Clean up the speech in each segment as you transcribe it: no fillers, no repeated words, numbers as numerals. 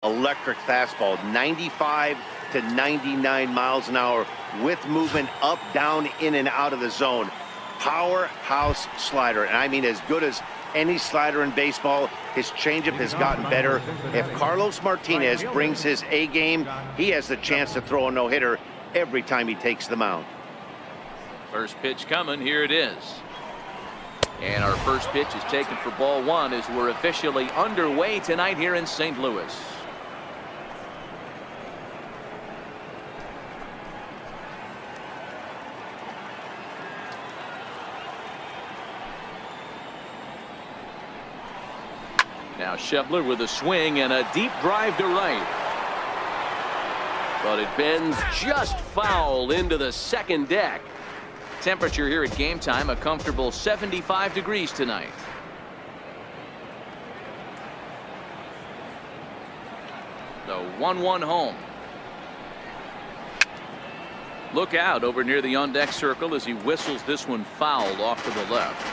Electric fastball, 95 to 99 miles an hour with movement up, down, in, and out of the zone. Powerhouse slider, and I mean as good as any slider in baseball. His changeup has gotten better. If Carlos Martinez brings his A game, he has the chance to throw a no-hitter every time he takes the mound. First pitch coming. Here it is. And our first pitch is taken for ball one as we're officially underway tonight here in St. Louis. Now Schebler with a swing and a deep drive to right. But it bends just foul into the second deck. Temperature here at game time, a comfortable 75 degrees tonight. The 1-1 home. Look out over near the on-deck circle as he whistles this one fouled off to the left.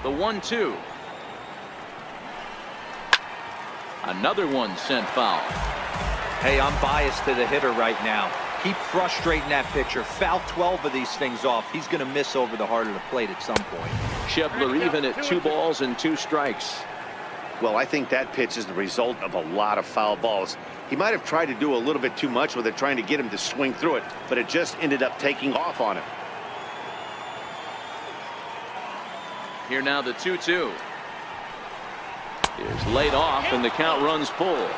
The 1-2. Another one sent foul. Hey, I'm biased to the hitter right now. Keep frustrating that pitcher. Foul 12 of these things off. He's going to miss over the heart of the plate at some point. Schebler even at 2 balls and 2 strikes. Well, I think that pitch is the result of a lot of foul balls. He might have tried to do a little bit too much with it, trying to get him to swing through it, but it just ended up taking off on him. Here now the 2-2 is laid off and the count runs full.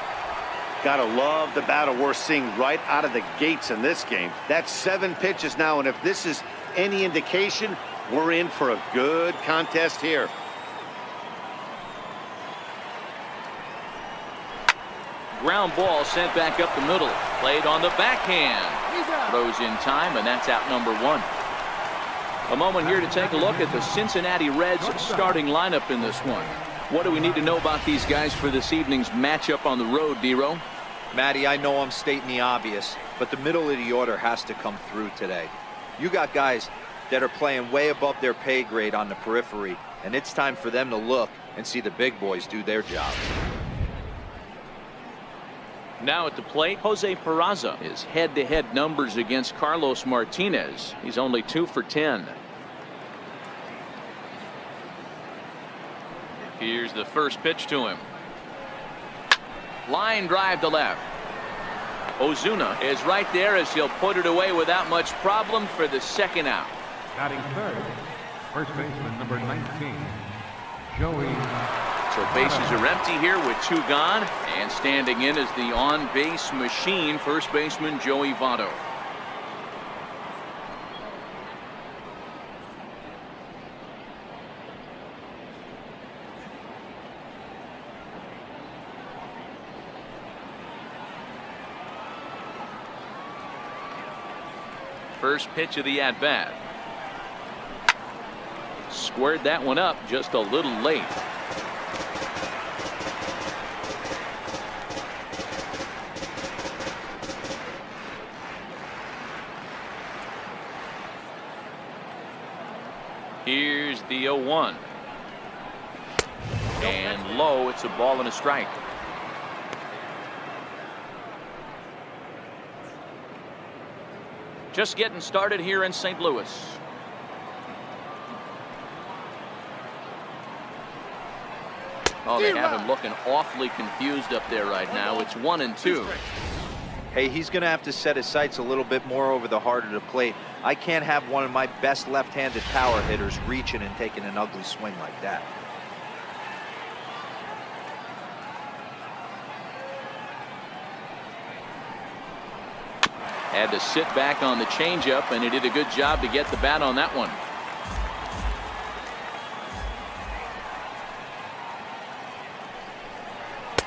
Gotta love the battle we're seeing right out of the gates in this game. That's 7 pitches now, and if this is any indication, we're in for a good contest here. Ground ball sent back up the middle. Played on the backhand. Throws in time, and that's out number 1. A moment here to take a look at the Cincinnati Reds starting lineup in this one. What do we need to know about these guys for this evening's matchup on the road, D-Row? Matty, I know I'm stating the obvious, but the middle of the order has to come through today. You got guys that are playing way above their pay grade on the periphery, and it's time for them to look and see the big boys do their job. Now at the plate, Jose Peraza. His head-to-head numbers against Carlos Martinez. He's only 2 for 10. Here's the first pitch to him. Line drive to left. Ozuna is right there as he'll put it away without much problem for the second out. Batting third, first baseman number 19, Joey. So bases are empty here with 2 gone, and standing in is the on-base machine, first baseman Joey Votto. First pitch of the at-bat. Squared that one up just a little late. Here's the 0-1. And low, it's a ball and a strike. Just getting started here in St. Louis. Oh, they have him looking awfully confused up there right now. It's 1-2. Hey, he's going to have to set his sights a little bit more over the heart of the plate. I can't have one of my best left-handed power hitters reaching and taking an ugly swing like that. Had to sit back on the changeup, and he did a good job to get the bat on that one.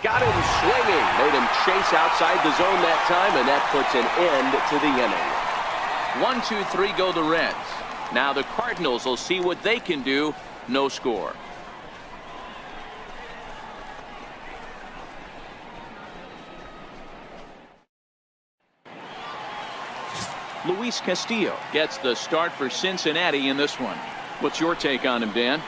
Got him swinging. Made him chase outside the zone that time, and that puts an end to the inning. 1-2-3 go the Reds. Now the Cardinals will see what they can do. No score. Luis Castillo gets the start for Cincinnati in this one. What's your take on him, Dan?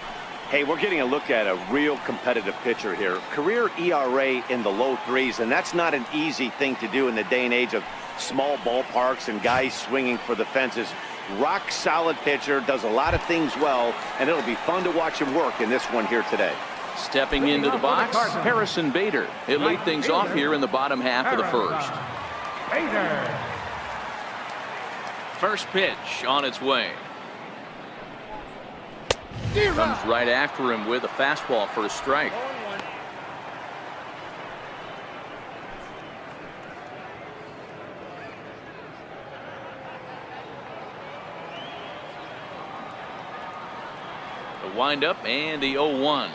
Hey, we're getting a look at a real competitive pitcher here. Career ERA in the low threes, and that's not an easy thing to do in the day and age of small ballparks and guys swinging for the fences. Rock solid pitcher, does a lot of things well, and it'll be fun to watch him work in this one here today. Stepping into the box, Harrison Bader. He'll lead things off here in the bottom half of the first. First pitch on its way. Comes right after him with a fastball for a strike. The windup and the 0-1.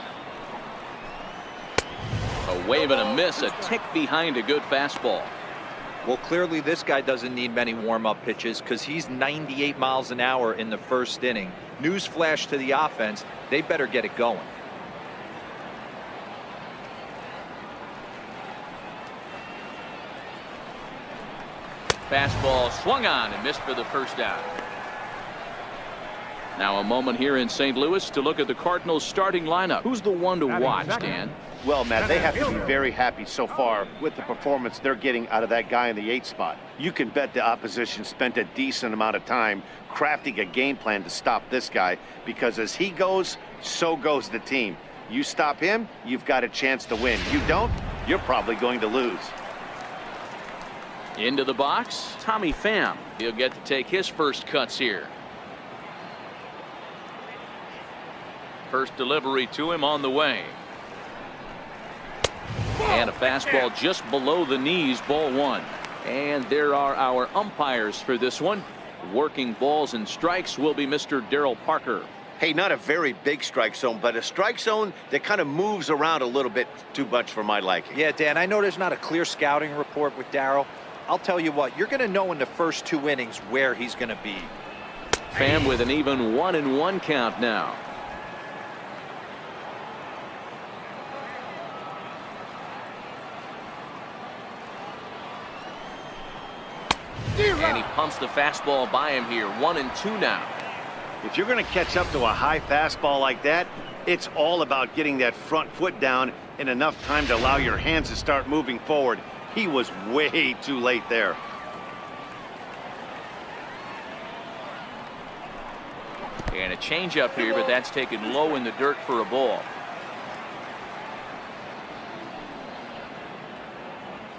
A wave and a miss, a tick behind a good fastball. Well, clearly this guy doesn't need many warm-up pitches because he's 98 miles an hour in the first inning. Newsflash to the offense, they better get it going. Fastball swung on and missed for the first out. Now a moment here in St. Louis to look at the Cardinals starting lineup. Who's the one to watch, Dan? Well, Matt, they have to be very happy so far with the performance they're getting out of that guy in the 8th spot. You can bet the opposition spent a decent amount of time crafting a game plan to stop this guy, because as he goes, so goes the team. You stop him, you've got a chance to win. You don't, you're probably going to lose. Into the box, Tommy Pham. He'll get to take his first cuts here. First delivery to him on the way. And a fastball just below the knees, ball one. And there are our umpires for this one. Working balls and strikes will be Mr. Darryl Parker. Hey, not a very big strike zone, but a strike zone that kind of moves around a little bit too much for my liking. Yeah, Dan, I know there's not a clear scouting report with Darryl. I'll tell you what, you're going to know in the first 2 innings where he's going to be. Pham with an even 1-1 count now. And he pumps the fastball by him here. 1-2 now. If you're going to catch up to a high fastball like that, it's all about getting that front foot down in enough time to allow your hands to start moving forward. He was way too late there. And a changeup here, but that's taken low in the dirt for a ball.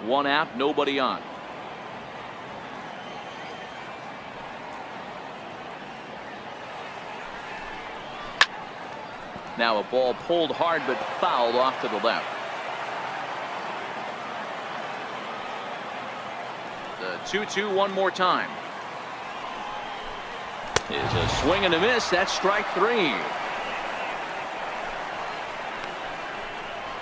1 out, nobody on. Now a ball pulled hard but fouled off to the left. The 2-2 one more time. Is a swing and a miss. That's strike 3.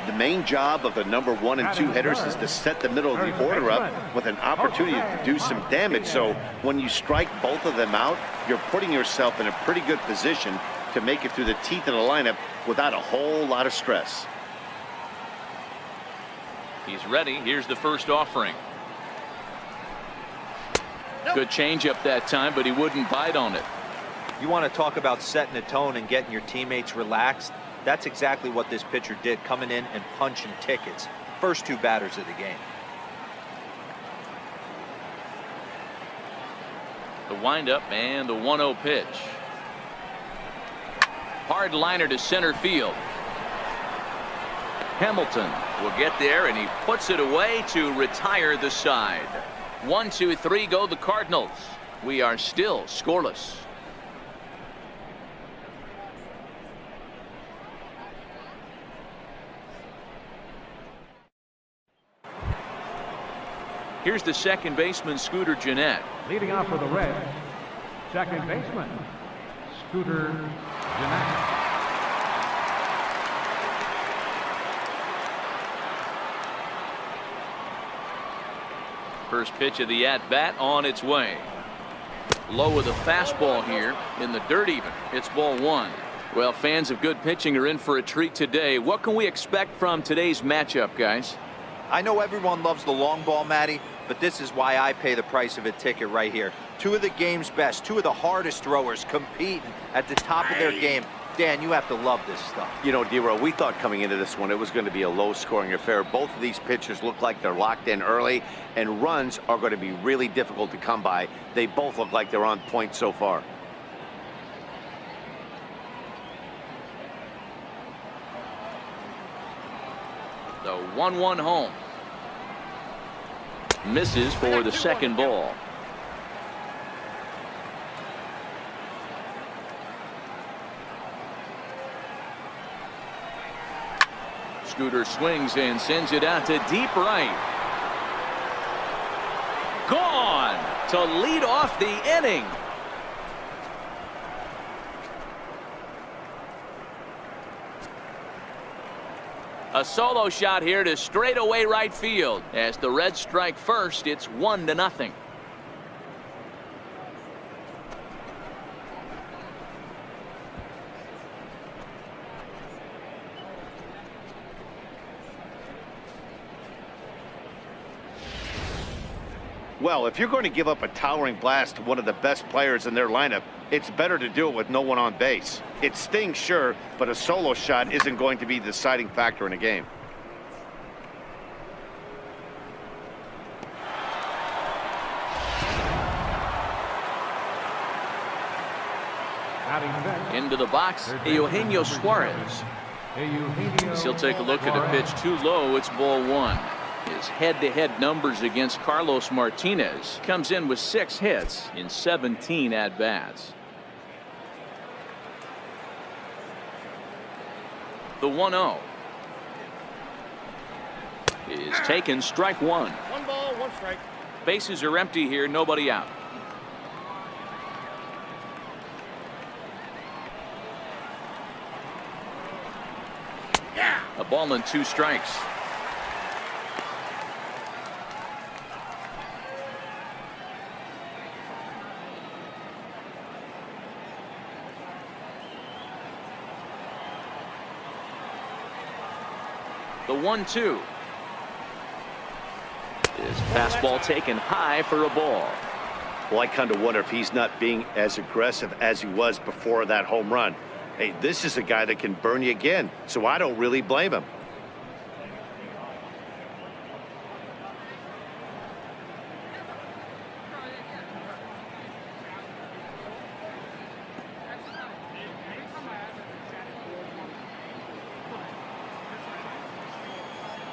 The main job of the number 1 and 2 hitters is to set the middle of the order up with an opportunity to do some damage. So when you strike both of them out, you're putting yourself in a pretty good position to make it through the teeth of the lineup without a whole lot of stress. He's ready. Here's the first offering. Good changeup that time, but he wouldn't bite on it. You want to talk about setting the tone and getting your teammates relaxed? That's exactly what this pitcher did, coming in and punching tickets. First 2 batters of the game. The windup and the 1-0 pitch. Hard liner to center field. Hamilton will get there, and he puts it away to retire the side. 1, 2, 3 go the Cardinals. We are still scoreless. Here's the second baseman, Scooter Gennett. Leading off for the Reds, second baseman, Scooter Gennett. First pitch of the at-bat on its way. Low with a fastball here in the dirt even. It's ball 1. Well, fans of good pitching are in for a treat today. What can we expect from today's matchup, guys? I know everyone loves the long ball, Matty, but this is why I pay the price of a ticket right here. Two of the game's best, two of the hardest throwers competing at the top of their game. Dan, you have to love this stuff. You know, D-Row, we thought coming into this one it was going to be a low-scoring affair. Both of these pitchers look like they're locked in early, and runs are going to be really difficult to come by. They both look like they're on point so far. The 1-1 home. Misses for the second ball. Scooter swings and sends it out to deep right. Gone to lead off the inning. A solo shot here to straightaway right field. As the Reds strike first, it's 1-0. Well, if you're going to give up a towering blast to one of the best players in their lineup, it's better to do it with no one on base. It stings, sure, but a solo shot isn't going to be the deciding factor in a game. Into the box, Eugenio Suarez. He'll take a look at a pitch too low. It's ball one. His head-to-head numbers against Carlos Martinez. Comes in with 6 hits in 17 at-bats. The 1-0 is taken, strike one. 1 ball, 1 strike. Bases are empty here, nobody out. Yeah. A ball and 2 strikes. The 1-2 is fastball taken high for a ball. Well, I kind of wonder if he's not being as aggressive as he was before that home run. Hey, this is a guy that can burn you again, so I don't really blame him.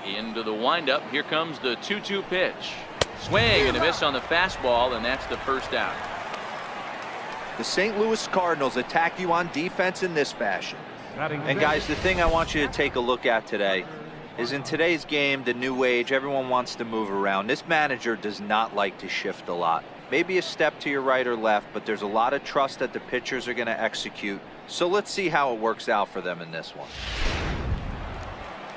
Into the windup. Here comes the 2-2 pitch. Swing and a miss on the fastball, and that's the first out. The St. Louis Cardinals attack you on defense in this fashion. And guys, the thing I want you to take a look at today is in today's game, the new age, everyone wants to move around. This manager does not like to shift a lot. Maybe a step to your right or left, but there's a lot of trust that the pitchers are going to execute. So let's see how it works out for them in this one.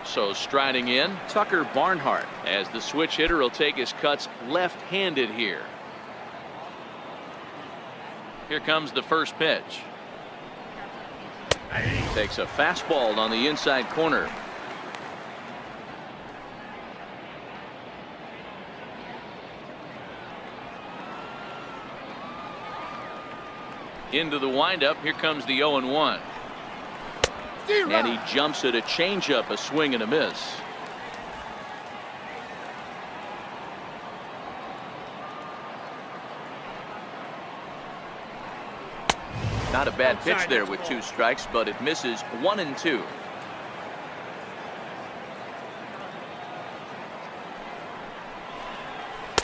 So striding in, Tucker Barnhart, as the switch hitter will take his cuts left-handed here. Here comes the first pitch. Takes a fastball on the inside corner. Into the windup. Here comes the 0-1. And he jumps at a changeup, a swing and a miss. Not a bad pitch there with 2 strikes, but it misses 1 and 2.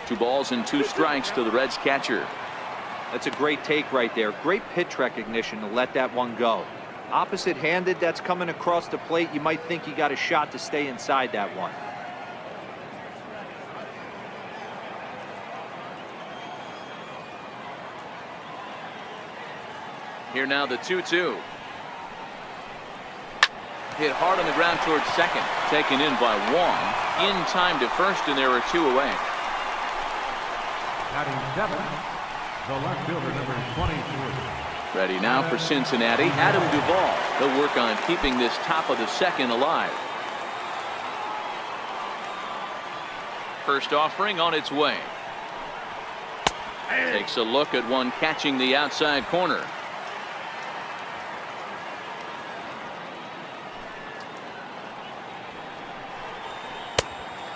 Two balls and 2 strikes to the Reds catcher. That's a great take right there. Great pitch recognition to let that one go. Opposite-handed, that's coming across the plate. You might think you got a shot to stay inside that one. Here now the 2-2. Hit hard on the ground towards second. Taken in by Wong. In time to first, and there are 2 away. Batting 7, the left fielder, number 23. Ready now for Cincinnati, Adam Duvall. He'll work on keeping this top of the second alive. First offering on its way. Takes a look at one catching the outside corner.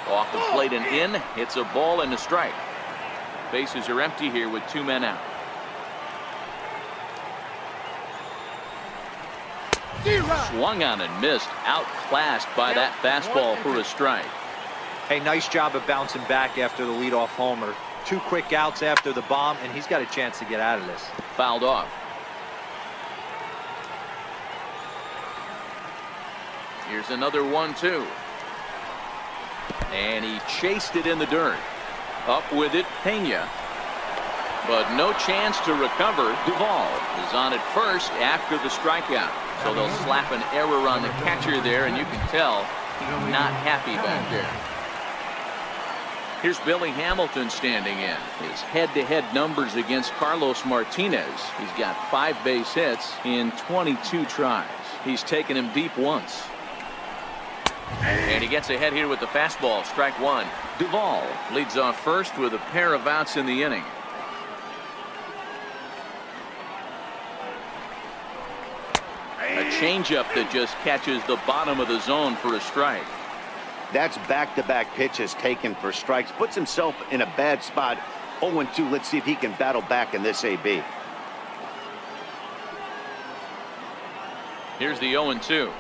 Off the plate and in. It's a ball and a strike. Bases are empty here with 2 men out. Swung on and missed. Outclassed by that fastball for a strike. Hey, nice job of bouncing back after the leadoff homer. 2 quick outs after the bomb, and he's got a chance to get out of this. Fouled off. Here's another 1-2. And he chased it in the dirt. Up with it, Pena. But no chance to recover. Duvall is on at first after the strikeout. So they'll slap an error on the catcher there, and you can tell he's not happy back there. Here's Billy Hamilton standing in. His head-to-head numbers against Carlos Martinez. He's got 5 base hits in 22 tries. He's taken him deep once. And he gets ahead here with the fastball. Strike 1. Duvall leads off first with a pair of outs in the inning. A changeup that just catches the bottom of the zone for a strike. That's back-to-back pitches taken for strikes. Puts himself in a bad spot. 0-2. Let's see if he can battle back in this AB. Here's the 0-2.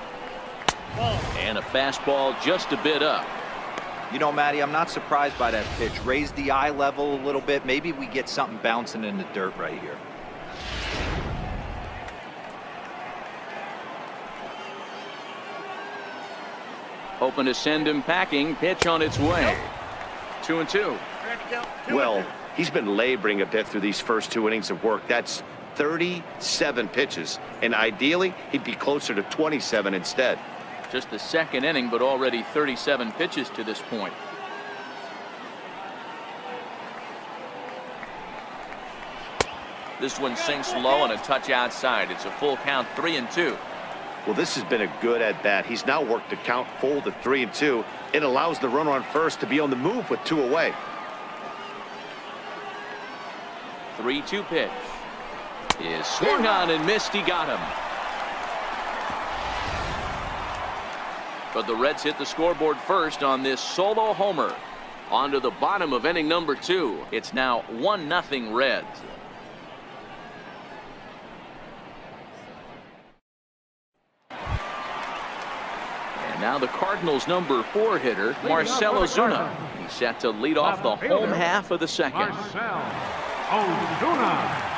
And a fastball just a bit up. You know, Matty, I'm not surprised by that pitch. Raise the eye level a little bit. Maybe we get something bouncing in the dirt right here. Hoping to send him packing. Pitch on its way. 2-2. Well, he's been laboring a bit through these first 2 innings of work. That's 37 pitches. And ideally, he'd be closer to 27 instead. Just the second inning, but already 37 pitches to this point. This one sinks low and a touch outside. It's a full count, 3-2. Well, this has been a good at-bat. He's now worked the count full to 3-2. It allows the runner on first to be on the move with 2 away. 3-2 pitch. Is swung on and missed. He got him. But the Reds hit the scoreboard first on this solo homer. On to the bottom of inning number 2. It's now 1-0 Reds. And now the Cardinals' number 4 hitter, Marcell Ozuna. He's set to lead off the home half of the second. Marcell Ozuna.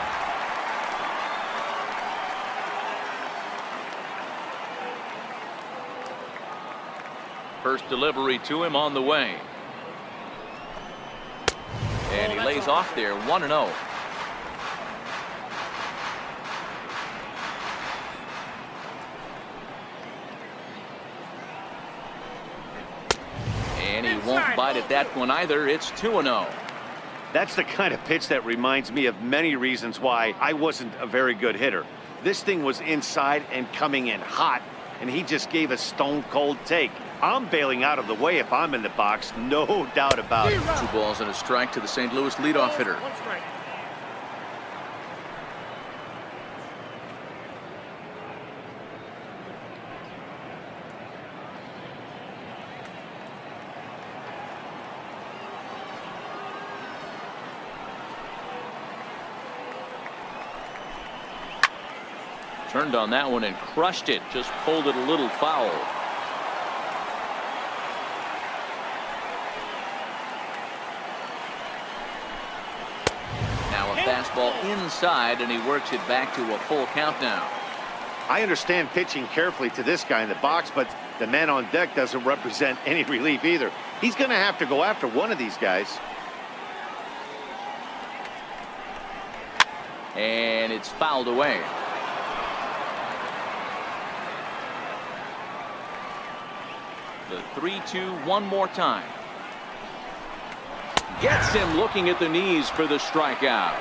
First delivery to him on the way. And he lays off there, 1-0. And he won't bite at that one either. It's 2-0. That's the kind of pitch that reminds me of many reasons why I wasn't a very good hitter. This thing was inside and coming in hot, and he just gave a stone-cold take. I'm bailing out of the way if I'm in the box, no doubt about it. 2 balls and a strike to the St. Louis leadoff hitter. 1 strike. Turned on that one and crushed it. Just pulled it a little foul. Now a fastball inside, and he works it back to a full count now. I understand pitching carefully to this guy in the box, but the man on deck doesn't represent any relief either. He's going to have to go after one of these guys. And it's fouled away. The 3-2 one more time. Gets him looking at the knees for the strikeout.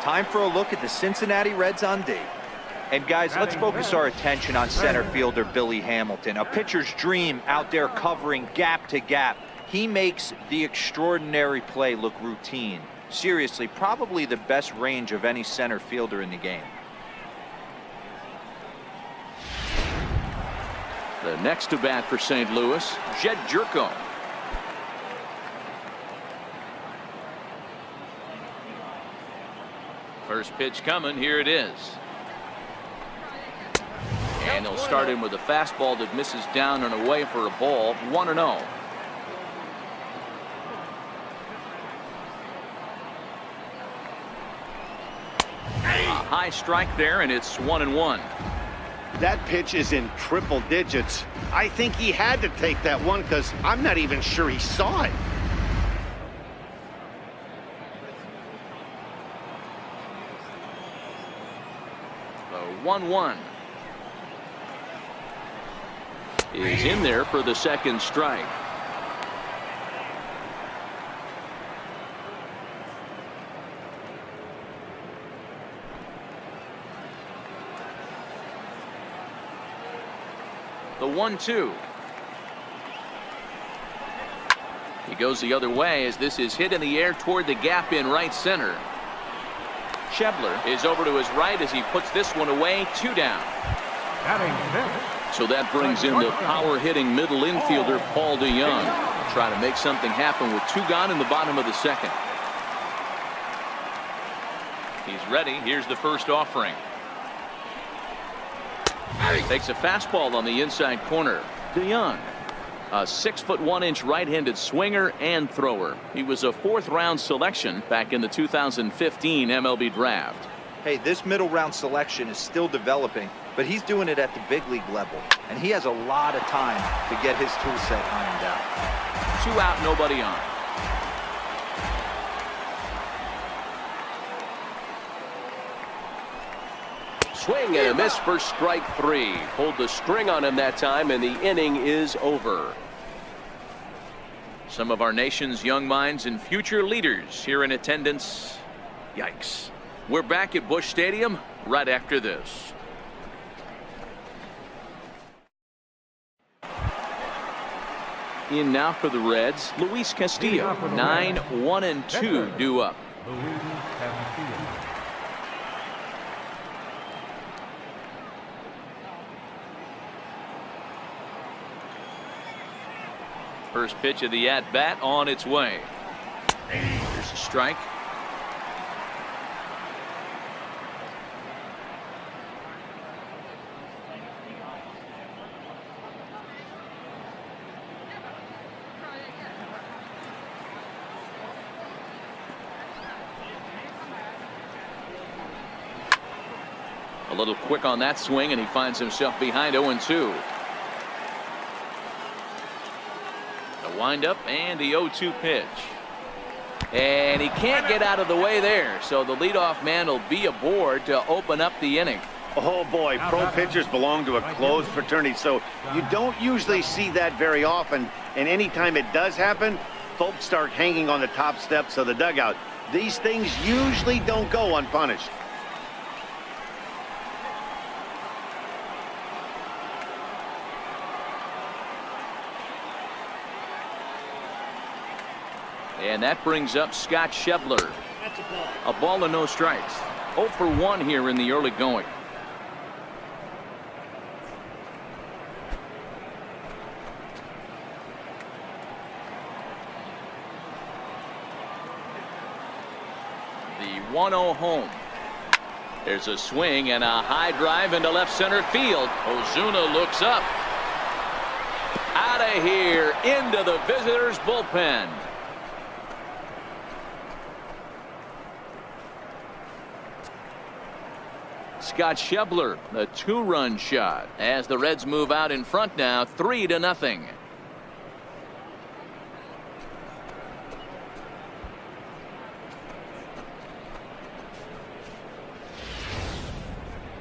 Time for a look at the Cincinnati Reds on D. And guys, let's focus our attention on center fielder Billy Hamilton. A pitcher's dream out there covering gap to gap. He makes the extraordinary play look routine. Seriously, probably the best range of any center fielder in the game. The next to bat for St. Louis, Jed Jerko. First pitch coming. Here it is. And he'll start in with a fastball that misses down and away for a ball. 1-0. A high strike there, and it's 1-1. That pitch is in triple digits. I think he had to take that one because I'm not even sure he saw it. The 1-1 is in there for the second strike. The 1-2. He goes the other way as this is hit in the air toward the gap in right center. Schebler is over to his right as he puts this one away. 2 down. So that brings in the power hitting middle infielder Paul DeYoung. Try to make something happen with 2 gone in the bottom of the second. He's ready. Here's the first offering. Takes a fastball on the inside corner. DeYoung, a 6'1" right-handed swinger and thrower. He was a 4th-round selection back in the 2015 MLB draft. Hey, this middle round selection is still developing, but he's doing it at the big league level, and he has a lot of time to get his tool set ironed out. 2 out, nobody on. Swing and a miss for strike 3. Pulled the string on him that time, and the inning is over. Some of our nation's young minds and future leaders here in attendance. Yikes. We're back at Busch Stadium right after this. In now for the Reds, Luis Castillo. 9-1-2 due up. Luis Castillo. First pitch of the at-bat on its way. Here's a strike. A little quick on that swing, and he finds himself behind 0-2. Wind up and the 0-2 pitch. And he can't get out of the way there, so the leadoff man will be aboard to open up the inning. Oh boy, pro pitchers belong to a closed fraternity, so you don't usually see that very often, and anytime it does happen, folks start hanging on the top steps of the dugout. These things usually don't go unpunished. And that brings up Scott Schebler. A ball and no strikes. 0 for 1 here in the early going. The 1-0 home. There's a swing and a high drive into left center field. Ozuna looks up. Out of here into the visitors' bullpen. Scott Schebler, a 2-run shot as the Reds move out in front now, 3-0.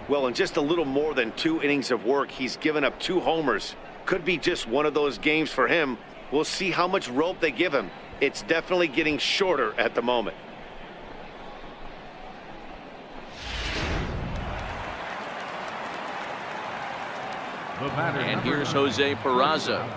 Well, in just a little more than 2 innings of work, he's given up 2 homers. Could be just one of those games for him. We'll see how much rope they give him. It's definitely getting shorter at the moment. And here's Jose Peraza.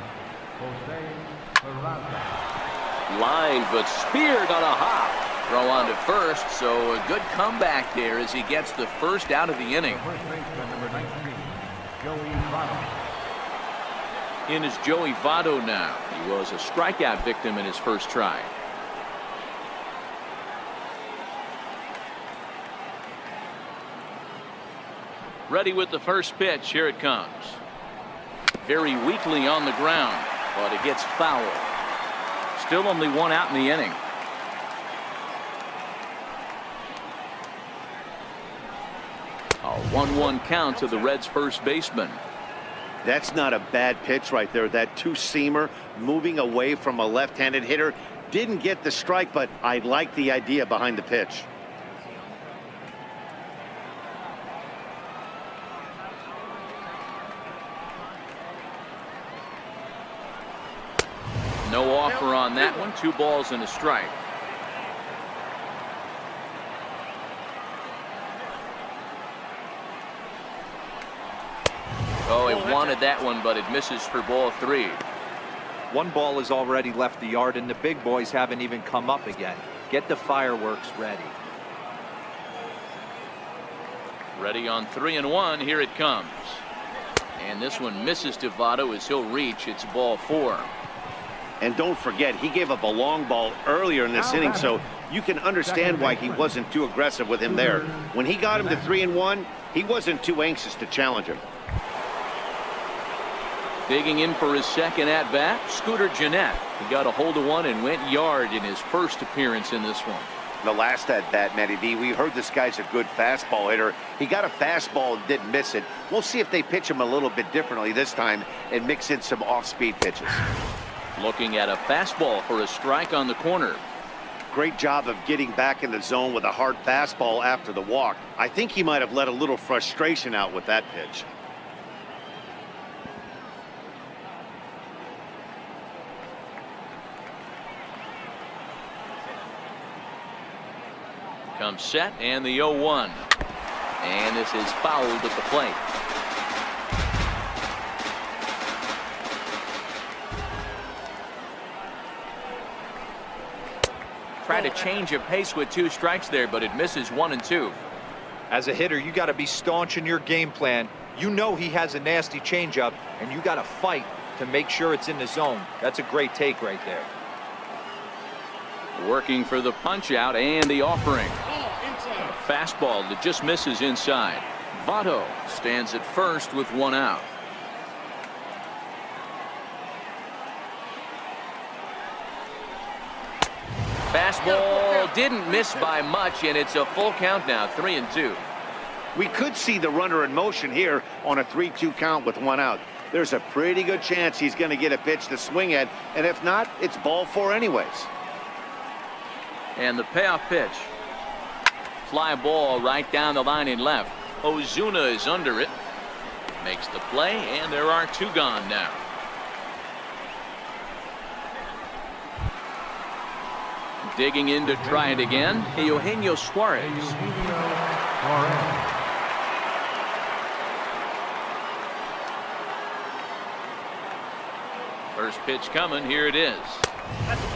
Lined but speared on a hop. Throw on to first, so a good comeback there as he gets the first out of the inning. First baseman, number 19, Joey Votto. In is Joey Votto now. He was a strikeout victim in his first try. Ready with the first pitch. Here it comes. Very weakly on the ground, but it gets foul. Still only one out in the inning. A 1-1 count to the Reds' first baseman. That's not a bad pitch right there. That two-seamer moving away from a left-handed hitter. Didn't get the strike, but I like the idea behind the pitch. No offer on that one. 2 balls and a strike. Oh, he wanted that one, but it misses for ball 3. One ball has already left the yard, and the big boys haven't even come up again. Get the fireworks ready. Ready on 3-1. Here it comes. And this one misses to Votto as he'll reach. It's ball 4. And don't forget, he gave up a long ball earlier in this inning, so you can understand why he wasn't too aggressive with him there. When he got him to 3-1, he wasn't too anxious to challenge him. Digging in for his second at-bat, Scooter Gennett. He got a hold of one and went yard in his first appearance in this one. The last at-bat, Matty B, we heard this guy's a good fastball hitter. He got a fastball and didn't miss it. We'll see if they pitch him a little bit differently this time and mix in some off-speed pitches. Looking at a fastball for a strike on the corner. Great job of getting back in the zone with a hard fastball after the walk. I think he might have let a little frustration out with that pitch. Comes set and the 0-1. And this is fouled at the plate. Try to change of pace with 2 strikes there, but it misses 1 and 2. As a hitter, you got to be staunch in your game plan. You know he has a nasty changeup, and you got to fight to make sure it's in the zone. That's a great take right there. Working for the punch out and the offering. Fastball that just misses inside. Votto stands at first with 1 out. Fastball didn't miss by much, and it's a full count now, 3-2. We could see the runner in motion here on a 3-2 count with 1 out. There's a pretty good chance he's going to get a pitch to swing at, and if not, it's ball 4 anyways. And the payoff pitch. Fly ball right down the line in left. Ozuna is under it. Makes the play, and there are 2 gone now. Digging in to try it again, Eugenio Suarez. First pitch coming, here it is.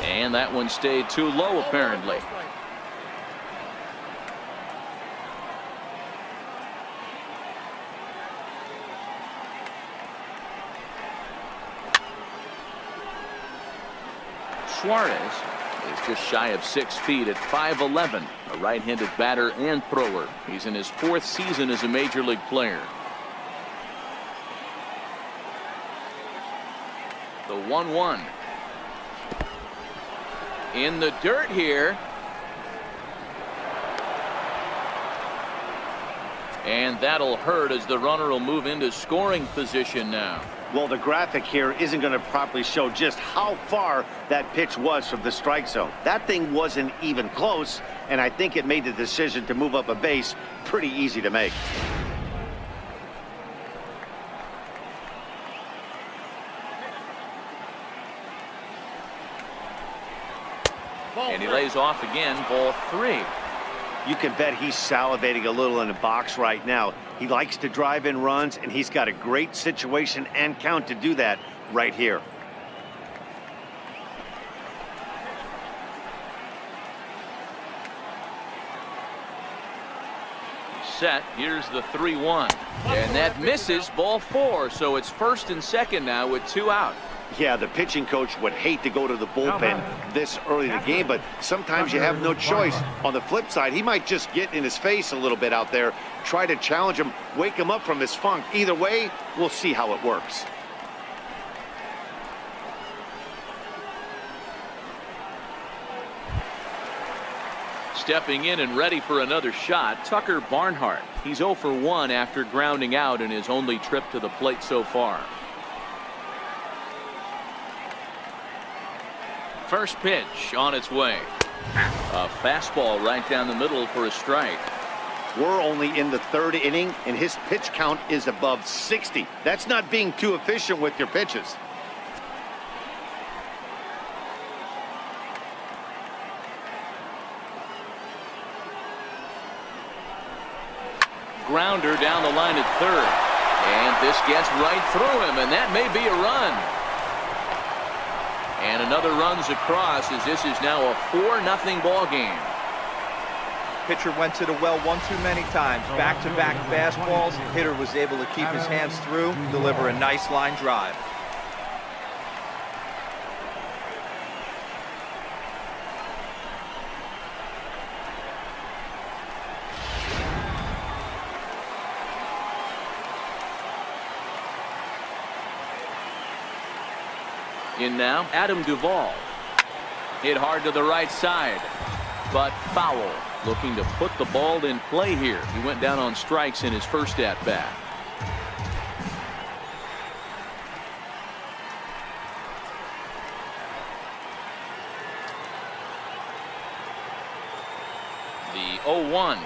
And that one stayed too low apparently. Suarez is just shy of 6 feet at 5'11", a right-handed batter and thrower. He's in his 4th season as a major league player. The 1-1. In the dirt here. And that'll hurt as the runner will move into scoring position now. Well, the graphic here isn't going to properly show just how far that pitch was from the strike zone. That thing wasn't even close, and I think it made the decision to move up a base pretty easy to make. And he lays off again, ball 3. You can bet he's salivating a little in the box right now. He likes to drive in runs, and he's got a great situation and count to do that right here. set. Here's the 3-1. And that misses, ball 4. So it's first and second now with 2 out. Yeah, the pitching coach would hate to go to the bullpen this early in the game, but sometimes you have no choice. On the flip side, he might just get in his face a little bit out there, try to challenge him, wake him up from his funk. Either way, we'll see how it works. Stepping in and ready for another shot, Tucker Barnhart. He's 0 for 1 after grounding out in his only trip to the plate so far. First pitch on its way. A fastball right down the middle for a strike. We're only in the 3rd inning, and his pitch count is above 60. That's not being too efficient with your pitches. Grounder down the line at 3rd. And this gets right through him, and that may be a run. And another runs across as this is now a 4-0 ball game. Pitcher went to the well one too many times. Back-to-back fastballs. Hitter was able to keep his hands through, deliver a nice line drive. In now, Adam Duvall. Hit hard to the right side, but foul. Looking to put the ball in play here. He went down on strikes in his first at-bat. The 0-1.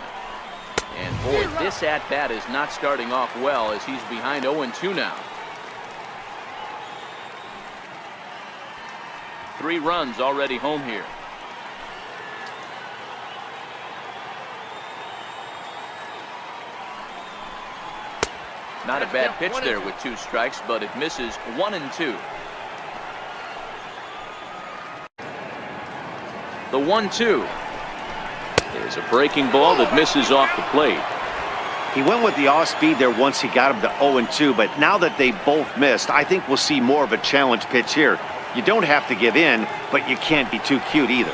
And boy, this at-bat is not starting off well as he's behind 0-2 now. 3 runs already home here. Not a bad pitch there with 2 strikes, but it misses 1-2. The 1-2 is a breaking ball that misses off the plate. He went with the off-speed there once he got him to 0-2, but now that they both missed, I think we'll see more of a challenge pitch here. You don't have to give in, but you can't be too cute either.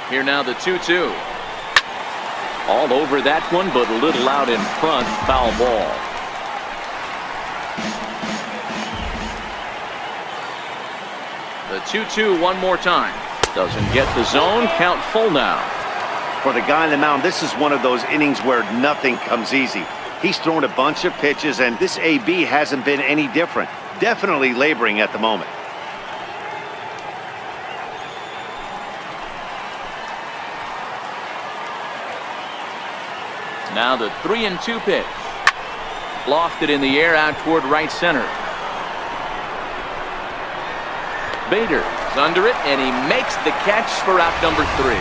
Here now the 2-2. All over that one, but a little out in front. Foul ball. The 2-2 one more time. Doesn't get the zone. Count full now. For the guy on the mound, this is one of those innings where nothing comes easy. He's thrown a bunch of pitches, and this AB hasn't been any different. Definitely laboring at the moment. Now the 3-2 pitch. Lofted in the air out toward right center. Bader's under it, and he makes the catch for out number 3.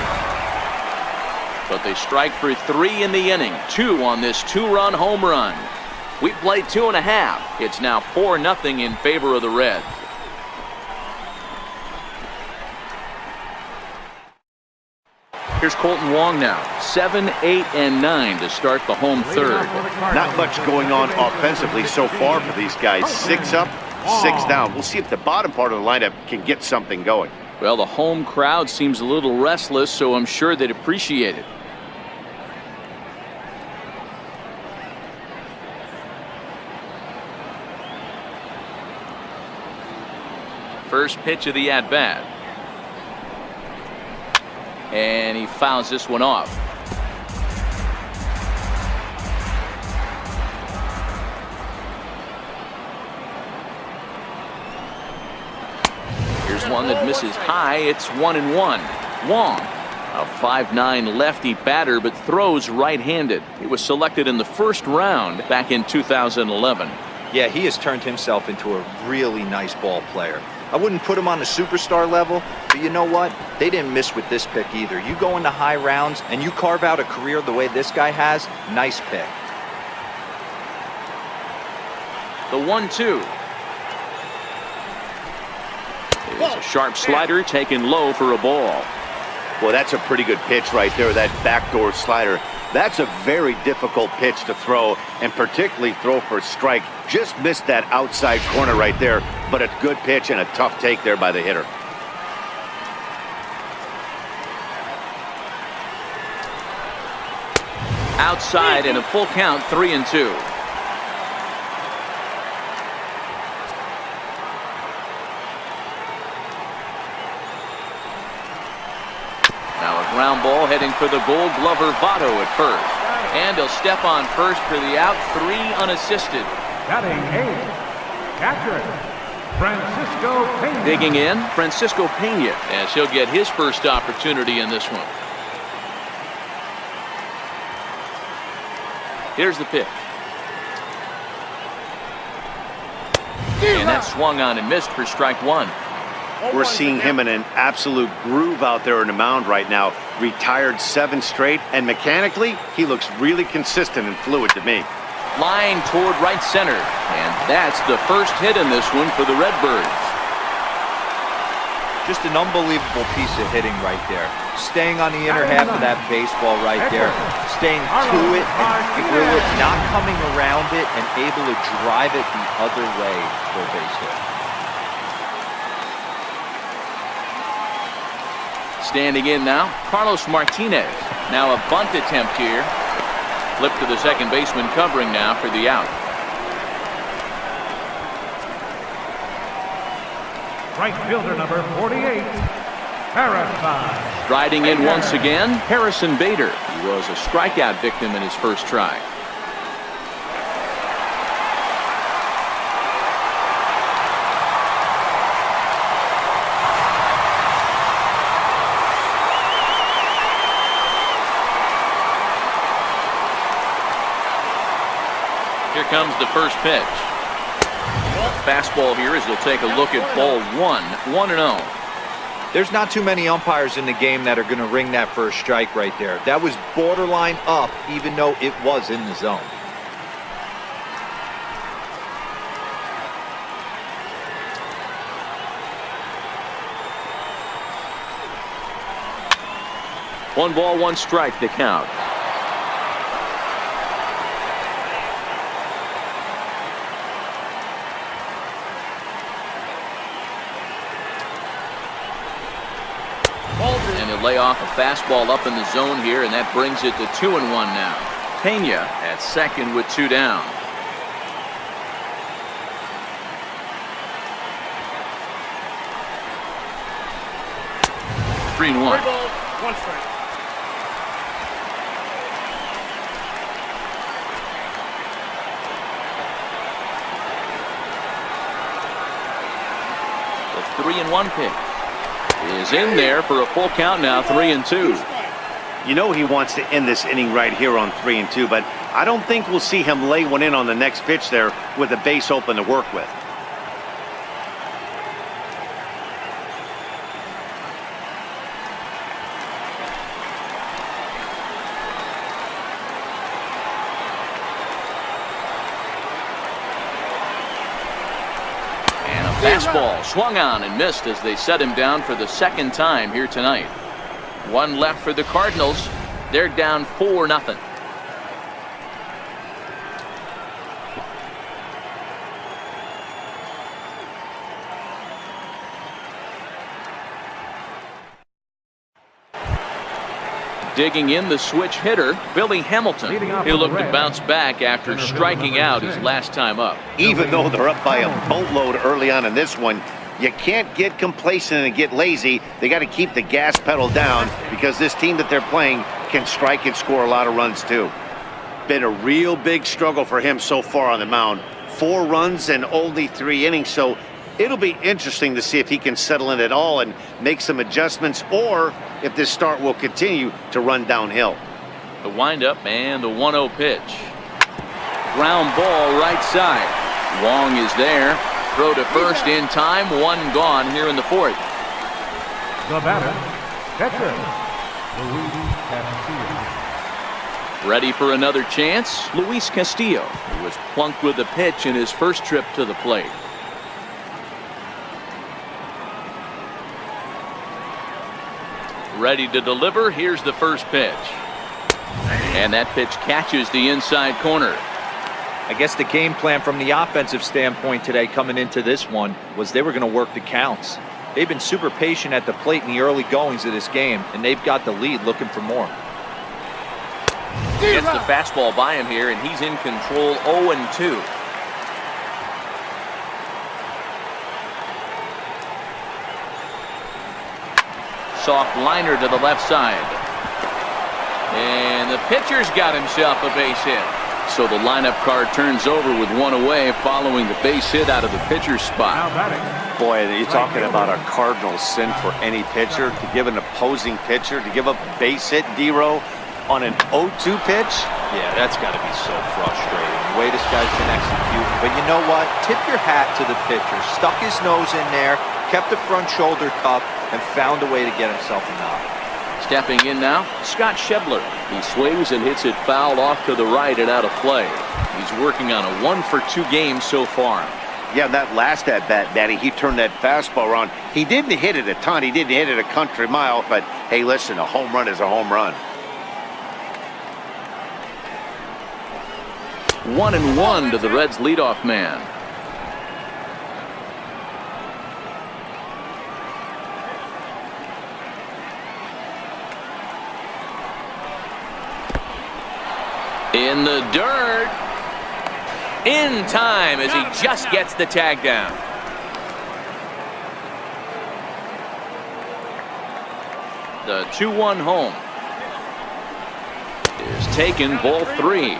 But they strike for 3 in the inning. 2 on this 2-run home run. We played 2.5. It's now 4-0 in favor of the Reds. Here's Colton Wong now. 7, 8, and 9 to start the home 3rd. Not much going on offensively so far for these guys. 6 up, 6 down. We'll see if the bottom part of the lineup can get something going. Well, the home crowd seems a little restless, so I'm sure they'd appreciate it. First pitch of the at-bat. And he fouls this one off. Here's one that misses high. It's 1-1. Wong, a 5'9" lefty batter, but throws right-handed. He was selected in the first round back in 2011. Yeah, he has turned himself into a really nice ball player. I wouldn't put him on the superstar level, but you know what? They didn't miss with this pick either. You go into high rounds and you carve out a career the way this guy has, nice pick. The 1-2 It's a sharp slider taken low for a ball. Well, that's a pretty good pitch right there, that backdoor slider. That's a very difficult pitch to throw, and particularly throw for a strike. Just missed that outside corner right there, but a good pitch and a tough take there by the hitter. Outside and a full count, 3-2. Now a ground ball heading for the Gold Glover Votto at first. And he'll step on first for the out, 3 unassisted. Batting 8th, catcher, Francisco Pena. Digging in, Francisco Pena, as he'll get his first opportunity in this one. Here's the pitch. And that swung on and missed for strike 1. We're seeing him in an absolute groove out there in the mound right now. Retired 7 straight, and mechanically, he looks really consistent and fluid to me. Flying toward right center. And that's the first hit in this one for the Redbirds. Just an unbelievable piece of hitting right there. Staying on the inner half of that baseball right there. Staying to it and through it, not coming around it, and able to drive it the other way for a base hit. Standing in now, Carlos Martinez. Now a bunt attempt here. Flip to the second baseman covering now for the out. Right fielder number 48, Harrison. Riding in once again, Harrison Bader. He was a strikeout victim in his first try. Here comes the first pitch. Fastball here as he'll take a look at ball 1-0. There's not too many umpires in the game that are going to ring that first strike right there. That was borderline up, even though it was in the zone. One ball, one strike to count. And he'll lay off a fastball up in the zone here, and that brings it to 2-1 now. Pena at second with 2 down. Three and 1. 3 balls, 1 strike. The 3-1 pitch is in there for a full count now, 3-2. You know he wants to end this inning right here on 3-2, but I don't think we'll see him lay one in on the next pitch there with the base open to work with. Fastball swung on and missed as they set him down for the second time here tonight. 1 left for the Cardinals. They're down 4-0. Digging in the switch hitter, Billy Hamilton. He'll look to bounce back after striking out his last time up. Even though they're up by a boatload early on in this one, you can't get complacent and get lazy. They got to keep the gas pedal down because this team that they're playing can strike and score a lot of runs too. Been a real big struggle for him so far on the mound. 4 runs and only 3 innings, so it'll be interesting to see if he can settle in at all and make some adjustments, or if this start will continue to run downhill. The windup and the 1-0 pitch. Ground ball right side. Wong is there. Throw to first in time. 1 gone here in the 4th. The batter, catcher, Luis Castillo. Ready for another chance, Luis Castillo, who was plunked with a pitch in his first trip to the plate. Ready to deliver. Here's the first pitch. And that pitch catches the inside corner. I guess the game plan from the offensive standpoint today coming into this one was they were going to work the counts. They've been super patient at the plate in the early goings of this game, and they've got the lead looking for more. Gets the fastball by him here, and he's in control 0-2. Soft liner to the left side. And the pitcher's got himself a base hit. So the lineup card turns over with one away following the base hit out of the pitcher's spot. Boy, you're talking about a Cardinals sin for any pitcher to give an opposing pitcher, to give up a base hit, D-Row, on an 0-2 pitch. Yeah, that's got to be so frustrating, the way this guy's been executing. But you know what? Tip your hat to the pitcher. Stuck his nose in there, kept the front shoulder tucked, and found a way to get himself a knock. Stepping in now, Scott Schebler. He swings and hits it foul off to the right and out of play. He's working on a 1-for-2 game so far. Yeah, that last at-bat, Daddy, he turned that fastball around. He didn't hit it a ton. He didn't hit it a country mile. But, hey, listen, a home run is a home run. 1-1 to the Reds' leadoff man. In the dirt. In time as he just gets the tag down. The 2-1 home is taken, ball 3.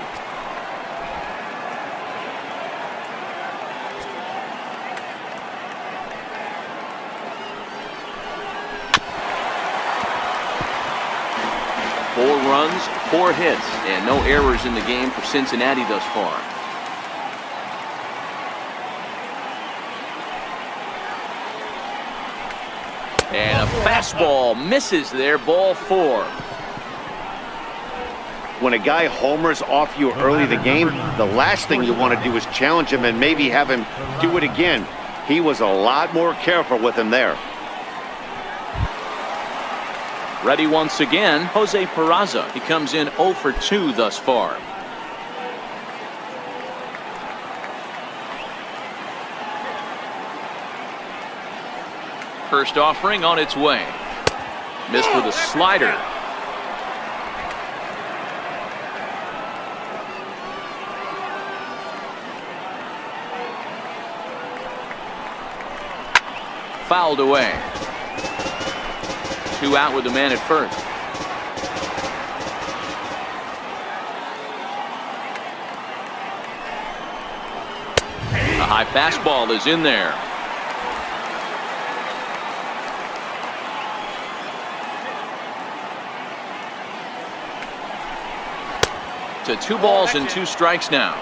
Four runs, 4 hits, and no errors in the game for Cincinnati thus far. And a fastball misses there, ball 4. When a guy homers off you early in the game, the last thing you want to do is challenge him and maybe have him do it again. He was a lot more careful with him there. Ready once again, Jose Peraza. He comes in 0-for-2 thus far. First offering on its way. Missed with a slider. Fouled away. 2 out with the man at first. A high fastball is in there. To 2 balls and 2 strikes now.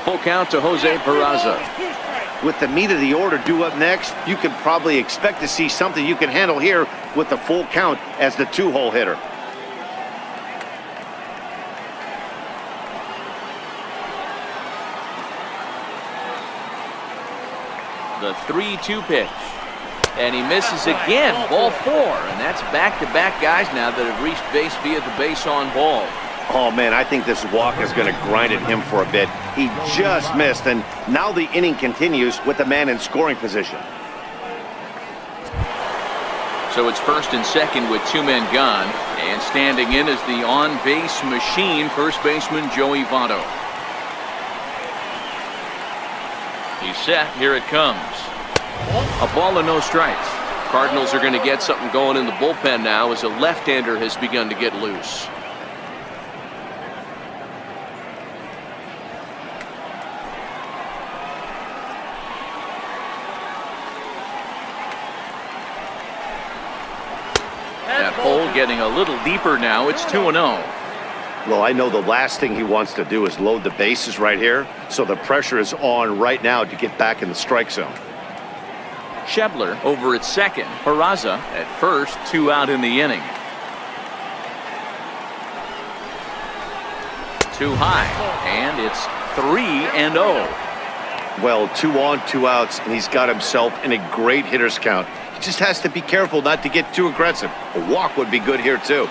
Full count to Jose Peraza. With the meat of the order due up next, you can probably expect to see something you can handle here with the full count as the 2-hole hitter. The 3-2 pitch. And he misses again, ball 4. And that's back-to-back guys now that have reached base via the base on ball. Oh, man, I think this walk is going to grind at him for a bit. He just missed, and now the inning continues with the man in scoring position. So it's first and second with 2 men gone. And standing in is the on-base machine, first baseman Joey Votto. He's set. Here it comes. A ball and no strikes. Cardinals are going to get something going in the bullpen now as a left-hander has begun to get loose. That hole getting a little deeper now. It's 2-0. Well, I know the last thing he wants to do is load the bases right here, so the pressure is on right now to get back in the strike zone. Schebler over at second. Peraza at first. 2 out in the inning. Too high, and it's 3-0. Well, 2 on, 2 outs, and he's got himself in a great hitter's count. He just has to be careful not to get too aggressive. A walk would be good here, too.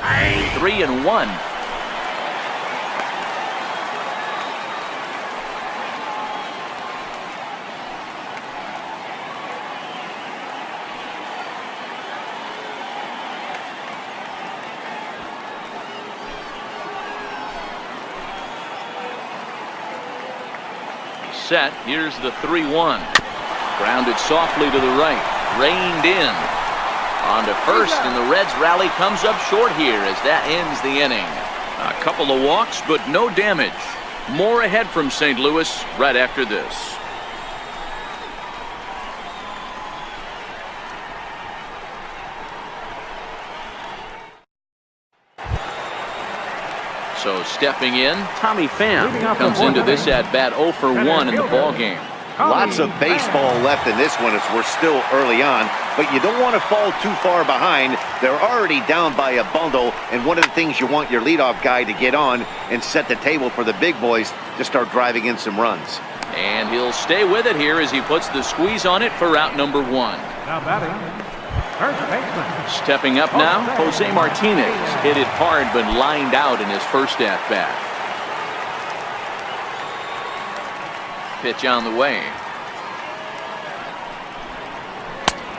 A 3-1. Set. Here's the 3-1. Grounded softly to the right. Reined in. On to first, and the Reds rally comes up short here as that ends the inning. A couple of walks, but no damage. More ahead from St. Louis right after this. So stepping in, Tommy Pham comes into this at bat 0 for 1 in the ball game. Lots of baseball left in this one as we're still early on, but you don't want to fall too far behind. They're already down by a bundle, and one of the things you want your leadoff guy to get on and set the table for the big boys to start driving in some runs. And he'll stay with it here as he puts the squeeze on it for out number 1. Now batting, first baseman. Stepping up now, Jose Martinez. Hit it hard but lined out in his first at-bat. Pitch on the way.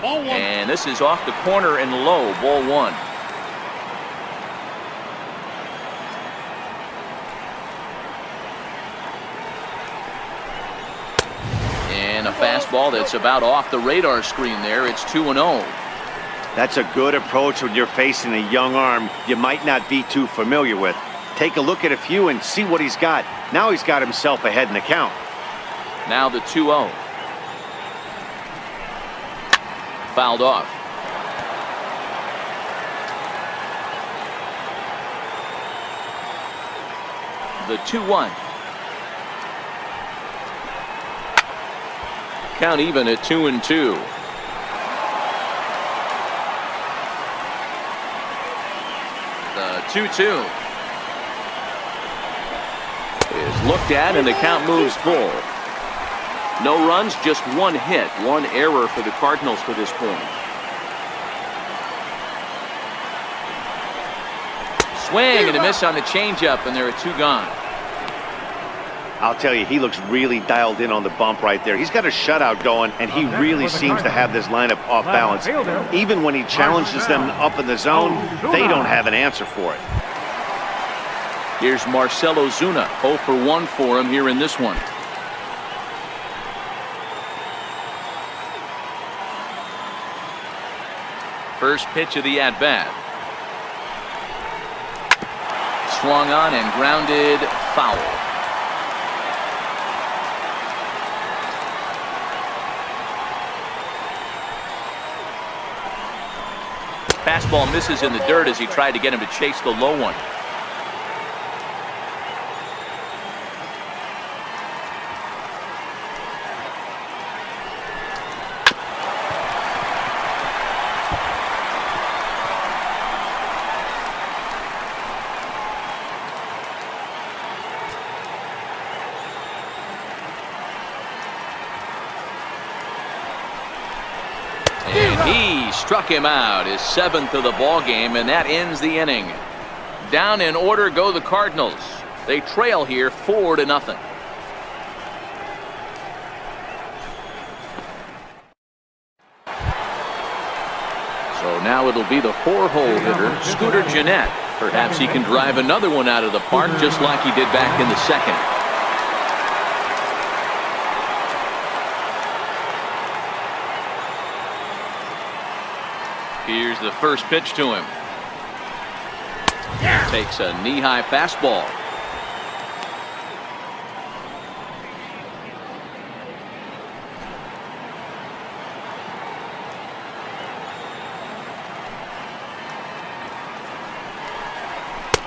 Ball 1. And this is off the corner and low, ball 1. And a fastball that's about off the radar screen there. It's 2-0. That's a good approach when you're facing a young arm you might not be too familiar with. Take a look at a few and see what he's got. Now he's got himself ahead in the count. Now the 2-0. Fouled off. The 2-1. Count even at 2-2. The 2-2 is looked at, and the count moves full. No runs, just one hit, one error for the Cardinals to this point. Swing and a miss on the changeup, and there are 2 gone. I'll tell you, he looks really dialed in on the bump right there. He's got a shutout going, and he really seems to have this lineup off balance. Even when he challenges them up in the zone, they don't have an answer for it. Here's Marcell Ozuna, 0 for 1 for him here in this one. First pitch of the at-bat. Swung on and grounded foul. Fastball misses in the dirt as he tried to get him to chase the low one. He struck him out, his 7th of the ball game, and that ends the inning. Down in order go the Cardinals. They trail here 4-0. So now it'll be the 4-hole hitter, Scooter Gennett. Perhaps he can drive another one out of the park just like he did back in the 2nd. Here's the first pitch to him. Takes a knee-high fastball.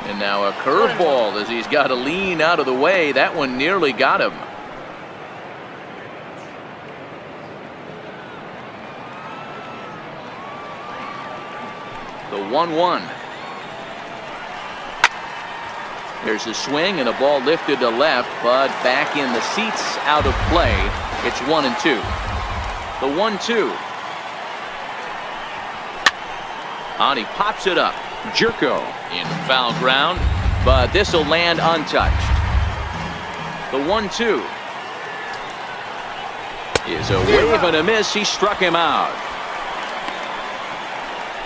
And now a curveball as he's got to lean out of the way. That one nearly got him. The 1-1. There's a swing and a ball lifted to left, but back in the seats, out of play. It's 1-2. The 1-2. On, he pops it up. Jerko in foul ground, but this will land untouched. The 1-2 is a wave and a miss. He struck him out.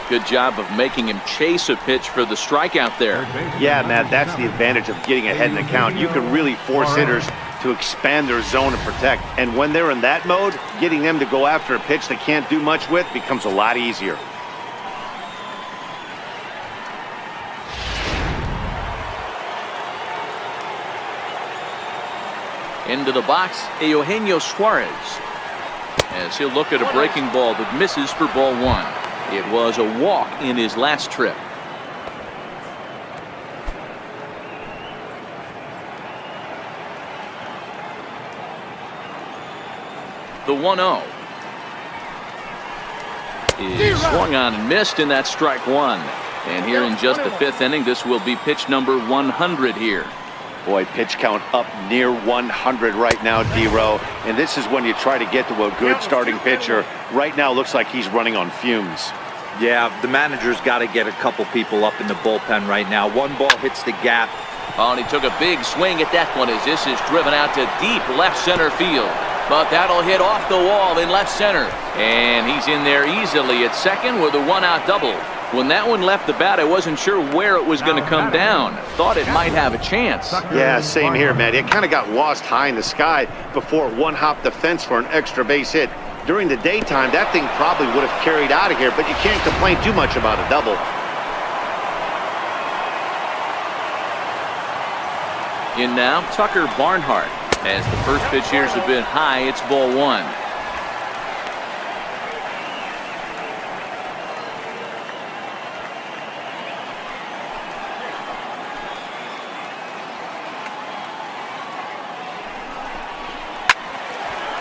Good job of making him chase a pitch for the strikeout there. Yeah, Matt, that's the advantage of getting ahead in the count. You can really force hitters to expand their zone and protect. And when they're in that mode, getting them to go after a pitch they can't do much with becomes a lot easier. Into the box, Eugenio Suarez, as he'll look at a breaking ball that misses for ball 1. It was a walk in his last trip. The 1-0 is swung on and missed, and that's strike 1. And here in just the 5th inning, this will be pitch number 100 here. Boy, pitch count up near 100 right now, D-Row. And this is when you try to get to a good starting pitcher. Right now, looks like he's running on fumes. Yeah, the manager's got to get a couple people up in the bullpen right now. One ball hits the gap. Oh, and he took a big swing at that one as this is driven out to deep left center field. But that'll hit off the wall in left center. And he's in there easily at second with a 1-out double. When that one left the bat, I wasn't sure where it was going to come down. Thought it might have a chance. Yeah, same here, man. It kind of got lost high in the sky before it one-hopped the fence for an extra base hit. During the daytime, that thing probably would have carried out of here, but you can't complain too much about a double. In now, Tucker Barnhart. As the first pitch here is a bit high, it's ball 1.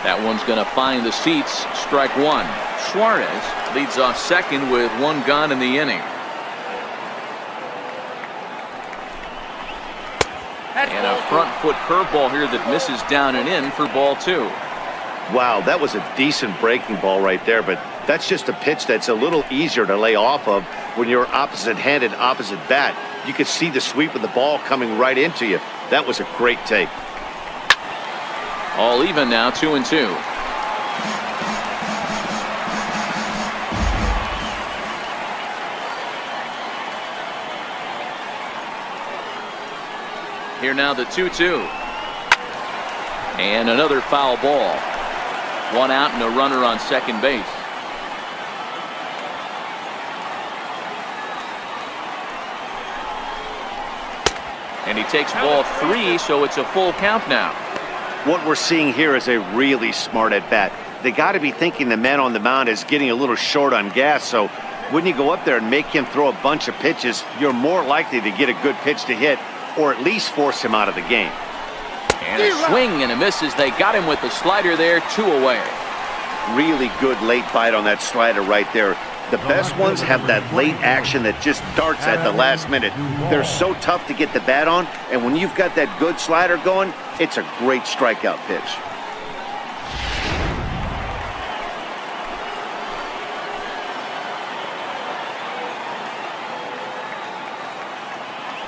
That one's going to find the seats. Strike 1. Suarez leads off second with 1 gone in the inning. And a front foot curveball here that misses down and in for ball 2. Wow, that was a decent breaking ball right there, but that's just a pitch that's a little easier to lay off of when you're opposite-handed, opposite bat. You could see the sweep of the ball coming right into you. That was a great take. All even now, 2-2. Here now the 2-2. And another foul ball. 1 out and a runner on second base. And he takes ball 3, so it's a full count now. What we're seeing here is a really smart at-bat. They got to be thinking the man on the mound is getting a little short on gas, so when you go up there and make him throw a bunch of pitches, you're more likely to get a good pitch to hit or at least force him out of the game. And a swing and a miss as they got him with the slider there, 2 away. Really good late bite on that slider right there. The best ones have that late action that just darts at the last minute. They're so tough to get the bat on, and when you've got that good slider going, it's a great strikeout pitch.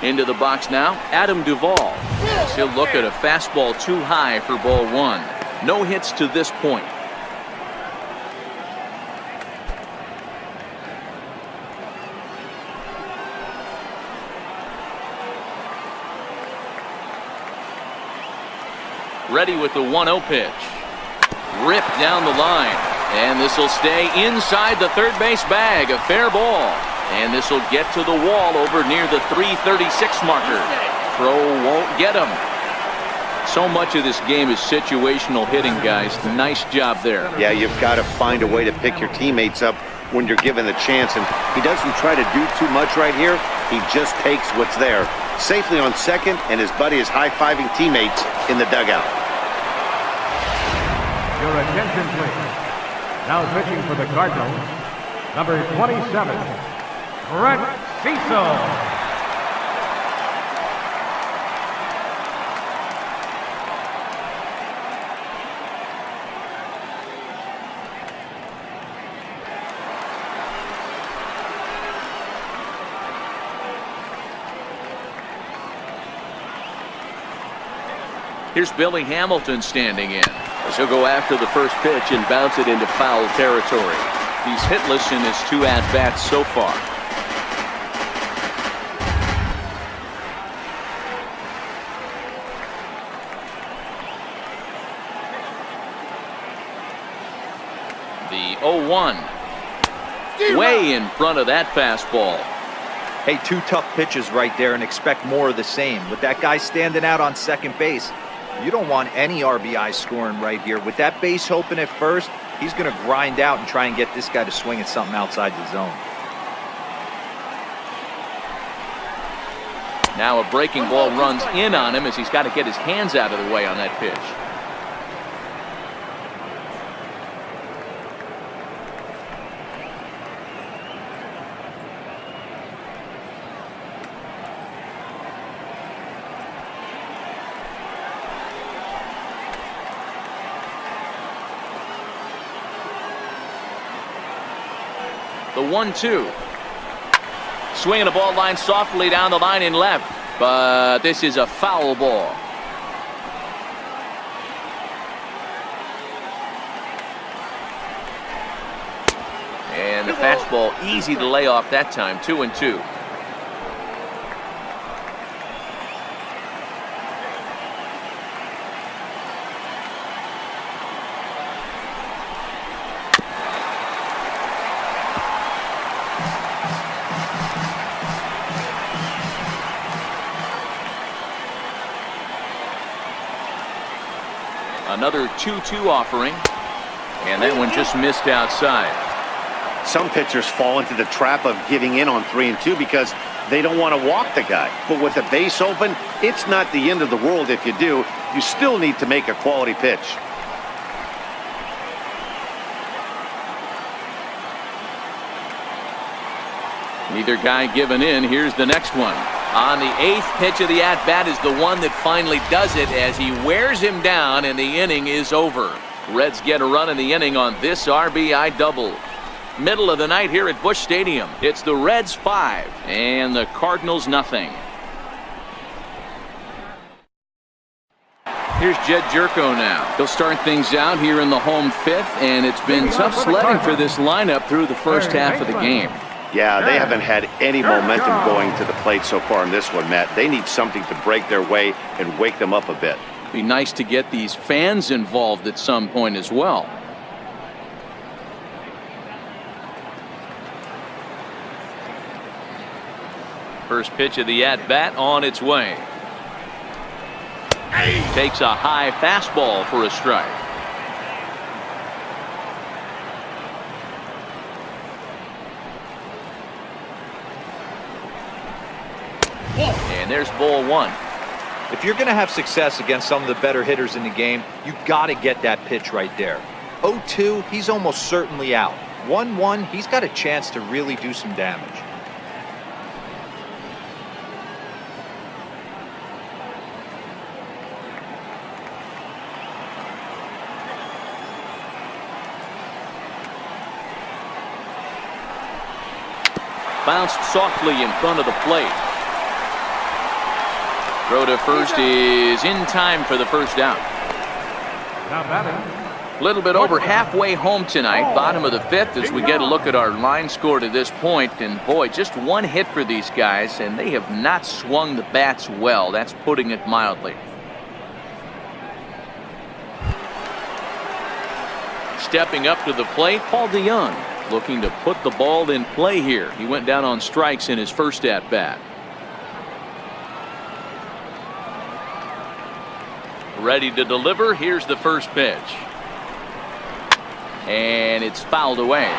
Into the box now, Adam Duvall. As he'll look at a fastball too high for ball 1. No hits to this point. Ready with the 1-0 pitch. Ripped down the line. And this will stay inside the third base bag. A fair ball. And this will get to the wall over near the 336 marker. Throw won't get him. So much of this game is situational hitting, guys. Nice job there. Yeah, you've got to find a way to pick your teammates up when you're given the chance. And he doesn't try to do too much right here. He just takes what's there. Safely on second, and his buddy is high-fiving teammates in the dugout. Your attention, please. Now pitching for the Cardinals, number 27, Brett Cecil. Here's Billy Hamilton standing in. He'll go after the first pitch and bounce it into foul territory. He's hitless in his 2 at-bats so far. The 0-1. Way in front of that fastball. Hey, 2 tough pitches right there and expect more of the same. With that guy standing out on second base, you don't want any RBI scoring right here. With that base open at first, he's going to grind out and try and get this guy to swing at something outside the zone. Now a breaking ball runs in on him as he's got to get his hands out of the way on that pitch. The 1-2. Swinging the ball line softly down the line in left, but this is a foul ball. And the fastball easy to lay off that time. 2-2. Another 2-2 offering, and that one just missed outside. Some pitchers fall into the trap of giving in on 3 and 2 because they don't want to walk the guy. But with the base open, it's not the end of the world if you do. You still need to make a quality pitch. Neither guy giving in. Here's the next one. On the 8th pitch of the at-bat is the one that finally does it as he wears him down, and the inning is over. Reds get a run in the inning on this RBI double. Middle of the night here at Busch Stadium. It's the Reds 5 and the Cardinals nothing. Here's Jed Jerko now. He'll start things out here in the home 5th, and it's been tough sledding for this lineup through the first half of the game. Yeah, they haven't had any momentum going to the plate so far in this one, Matt. They need something to break their way and wake them up a bit. Be nice to get these fans involved at some point as well. First pitch of the at-bat on its way. Takes a high fastball for a strike. And there's ball 1. If you're going to have success against some of the better hitters in the game, you've got to get that pitch right there. 0-2, he's almost certainly out. 1-1, he's got a chance to really do some damage. Bounced softly in front of the plate. Throw to first is in time for the first out. Now batting. A little bit over halfway home tonight, bottom of the 5th, as we get a look at our line score to this point. And boy, just one hit for these guys, and they have not swung the bats well. That's putting it mildly. Stepping up to the plate, Paul DeYoung, looking to put the ball in play here. He went down on strikes in his first at bat. Ready to deliver. Here's the first pitch. And it's fouled away.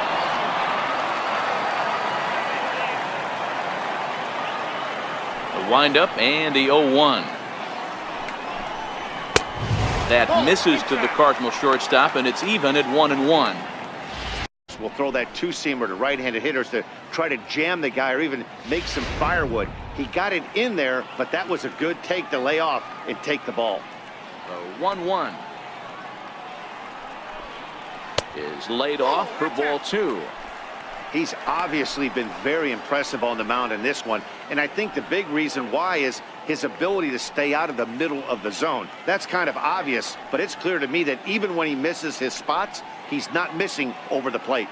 The windup and the 0-1. That misses to the Cardinal shortstop, and it's even at 1-1. We'll throw that 2-seamer to right-handed hitters to try to jam the guy or even make some firewood. He got it in there, but that was a good take to lay off and take the ball. The 1-1 is laid off for ball 2. He's obviously been very impressive on the mound in this one, and I think the big reason why is his ability to stay out of the middle of the zone. That's kind of obvious, but it's clear to me that even when he misses his spots, he's not missing over the plate.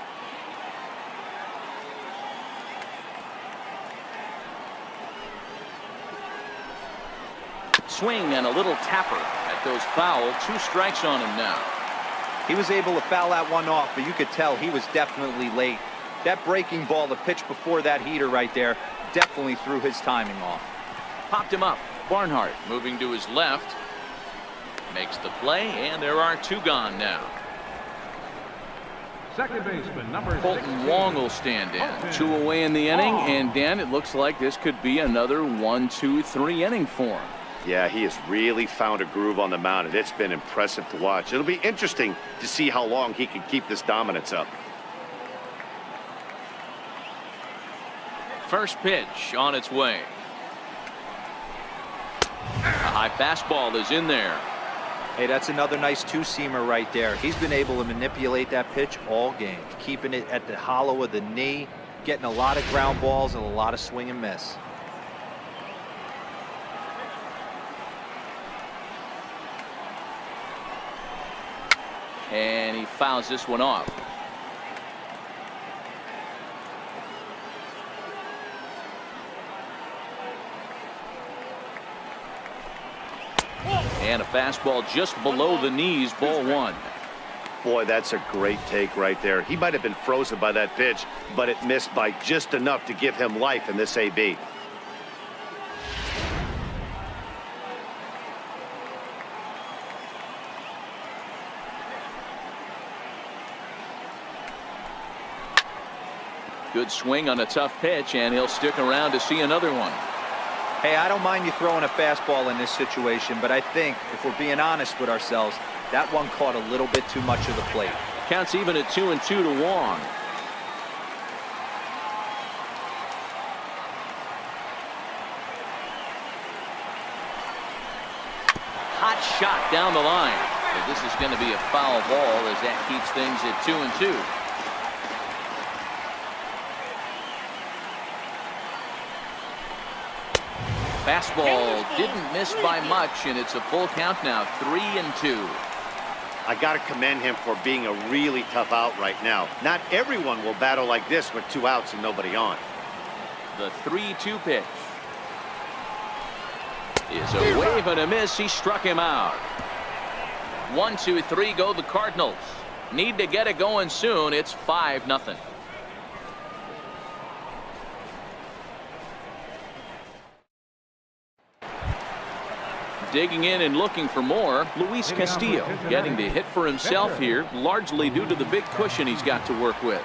Swing and a little tapper at those foul. 2 strikes on him now. He was able to foul that one off, but you could tell he was definitely late. That breaking ball, the pitch before that heater right there, definitely threw his timing off. Popped him up. Barnhart moving to his left. Makes the play, and there are 2 gone now. Second baseman, number Colton 16. Wong will stand in. 2 away in the inning, and Dan, it looks like this could be another 1-2-3 inning for him. Yeah, he has really found a groove on the mound, and it's been impressive to watch. It'll be interesting to see how long he can keep this dominance up. First pitch on its way. A high fastball is in there. Hey, that's another nice 2-seamer right there. He's been able to manipulate that pitch all game, keeping it at the hollow of the knee, getting a lot of ground balls and a lot of swing and miss. And he fouls this one off. And a fastball just below the knees, ball 1. Boy, that's a great take right there. He might have been frozen by that pitch, but it missed by just enough to give him life in this AB. Good swing on a tough pitch, and he'll stick around to see another one. Hey, I don't mind you throwing a fastball in this situation, but I think if we're being honest with ourselves, that one caught a little bit too much of the plate. Counts even at 2-2 to Wong. Hot shot down the line. But this is going to be a foul ball as that keeps things at 2-2. Fastball didn't miss by much, and it's a full count now, 3-2. I got to commend him for being a really tough out right now. Not everyone will battle like this with 2 outs and nobody on. The 3-2 pitch is a wave and a miss. He struck him out. 1-2-3 go the Cardinals. Need to get it going soon. It's 5-0. Digging in and looking for more, Luis Castillo getting the hit for himself here, largely due to the big cushion he's got to work with.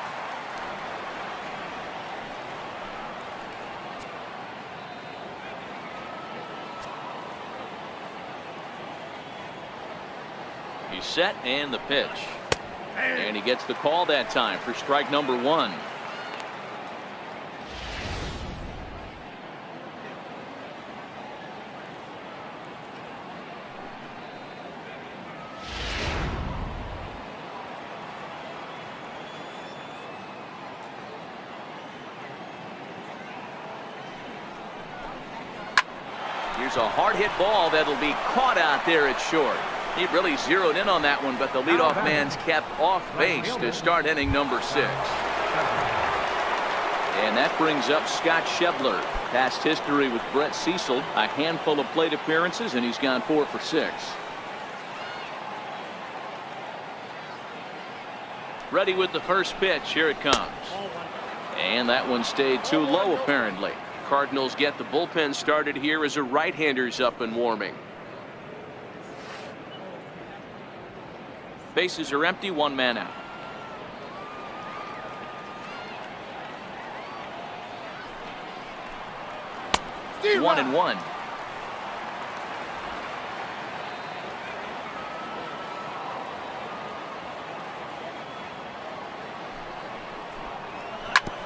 He's set, and the pitch. And he gets the call that time for strike number 1. Here's a hard hit ball that'll be caught out there at short. He really zeroed in on that one, but the leadoff man's kept off base to start inning number 6. And that brings up Scott Schebler. Past history with Brett Cecil, a handful of plate appearances, and he's gone 4 for 6. Ready with the first pitch. Here it comes. And that one stayed too low, apparently. Cardinals get the bullpen started here as a right-hander's up and warming. Bases are empty, 1 man out. D-Rock. 1-1.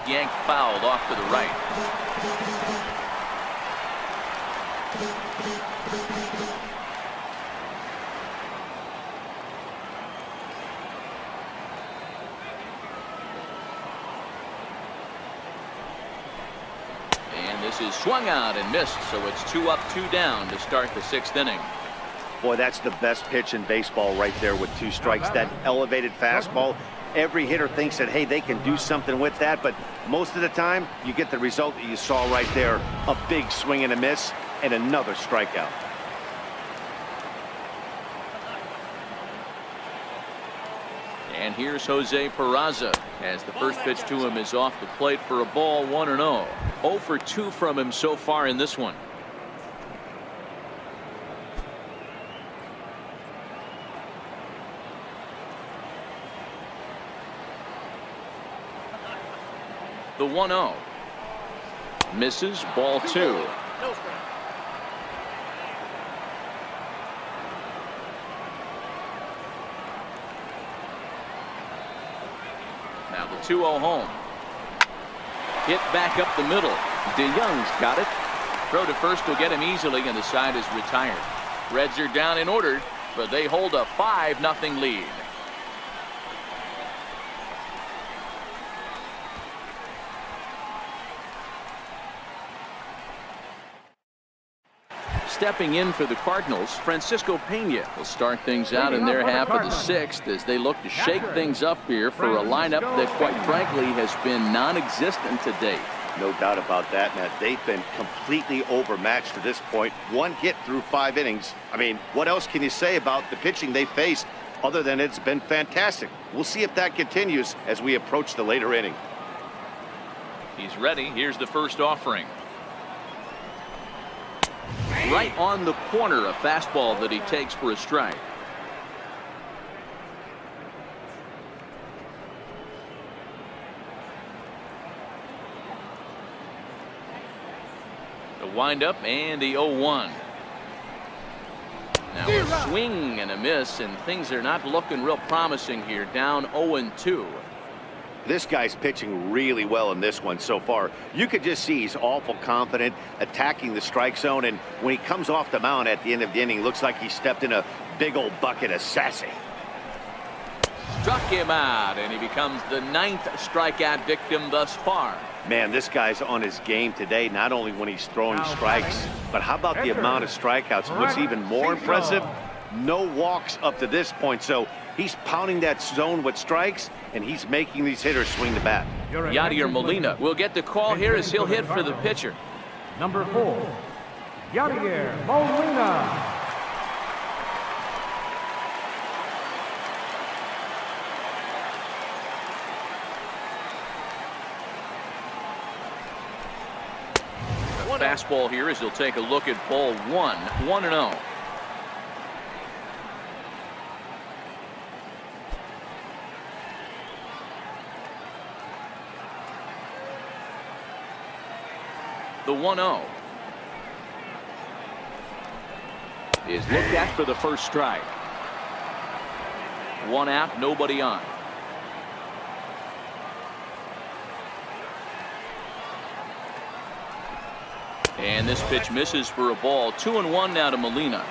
Yanked fouled off to the right. And this is swung out and missed, so it's 2 up, 2 down to start the 6th inning. Boy, that's the best pitch in baseball right there with 2 strikes. That elevated fastball. Every hitter thinks that, hey, they can do something with that, but most of the time you get the result that you saw right there, a big swing and a miss and another strikeout. And here's Jose Peraza as the first pitch to him is off the plate for a ball, 1-0. 0 for 2 from him so far in this one. The 1-0 misses, ball 2. Now the 2-0 home. Hit back up the middle. DeYoung's got it. Throw to first will get him easily, and the side is retired. Reds are down in order, but they hold a 5-0 lead. Stepping in for the Cardinals, Francisco Pena will start things out in their half of the 6th as they look to shake things up here for a lineup that, quite frankly, has been non-existent to date. No doubt about that, Matt. They've been completely overmatched to this point. 1 hit through 5 innings. I mean, what else can you say about the pitching they faced other than it's been fantastic? We'll see if that continues as we approach the later inning. He's ready. Here's the first offering. Right on the corner, a fastball that he takes for a strike. The windup and the 0-1. Now a swing and a miss, and things are not looking real promising here. Down 0-2. This guy's pitching really well in this one so far. You could just see he's awful confident attacking the strike zone, and when he comes off the mound at the end of the inning, looks like he stepped in a big old bucket of sassy. Struck him out, and he becomes the 9th strikeout victim thus far. Man, this guy's on his game today, not only when he's throwing strikes, but how about the amount of strikeouts? What's even more impressive, no walks up to this point. So he's pounding that zone with strikes, and he's making these hitters swing the bat. Yadier Molina will get the call here as he'll hit for the pitcher. Number 4, Yadier Molina. Fastball here as he'll take a look at ball 1, 1-0. The 1-0 is looked at for the first strike. 1 out, nobody on. And this pitch misses for a ball. 2-1 now to Molina.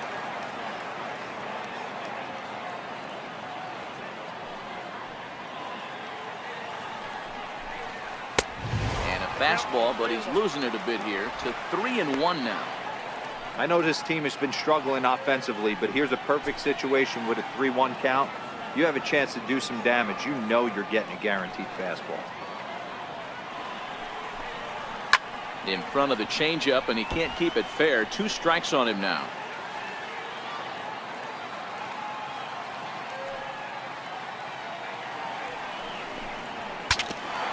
And a fastball, but he's losing it a bit here to 3-1 now. I know this team has been struggling offensively, but here's a perfect situation with a 3-1 count. You have a chance to do some damage. You know you're getting a guaranteed fastball. In front of the changeup, and he can't keep it fair. 2 strikes on him now.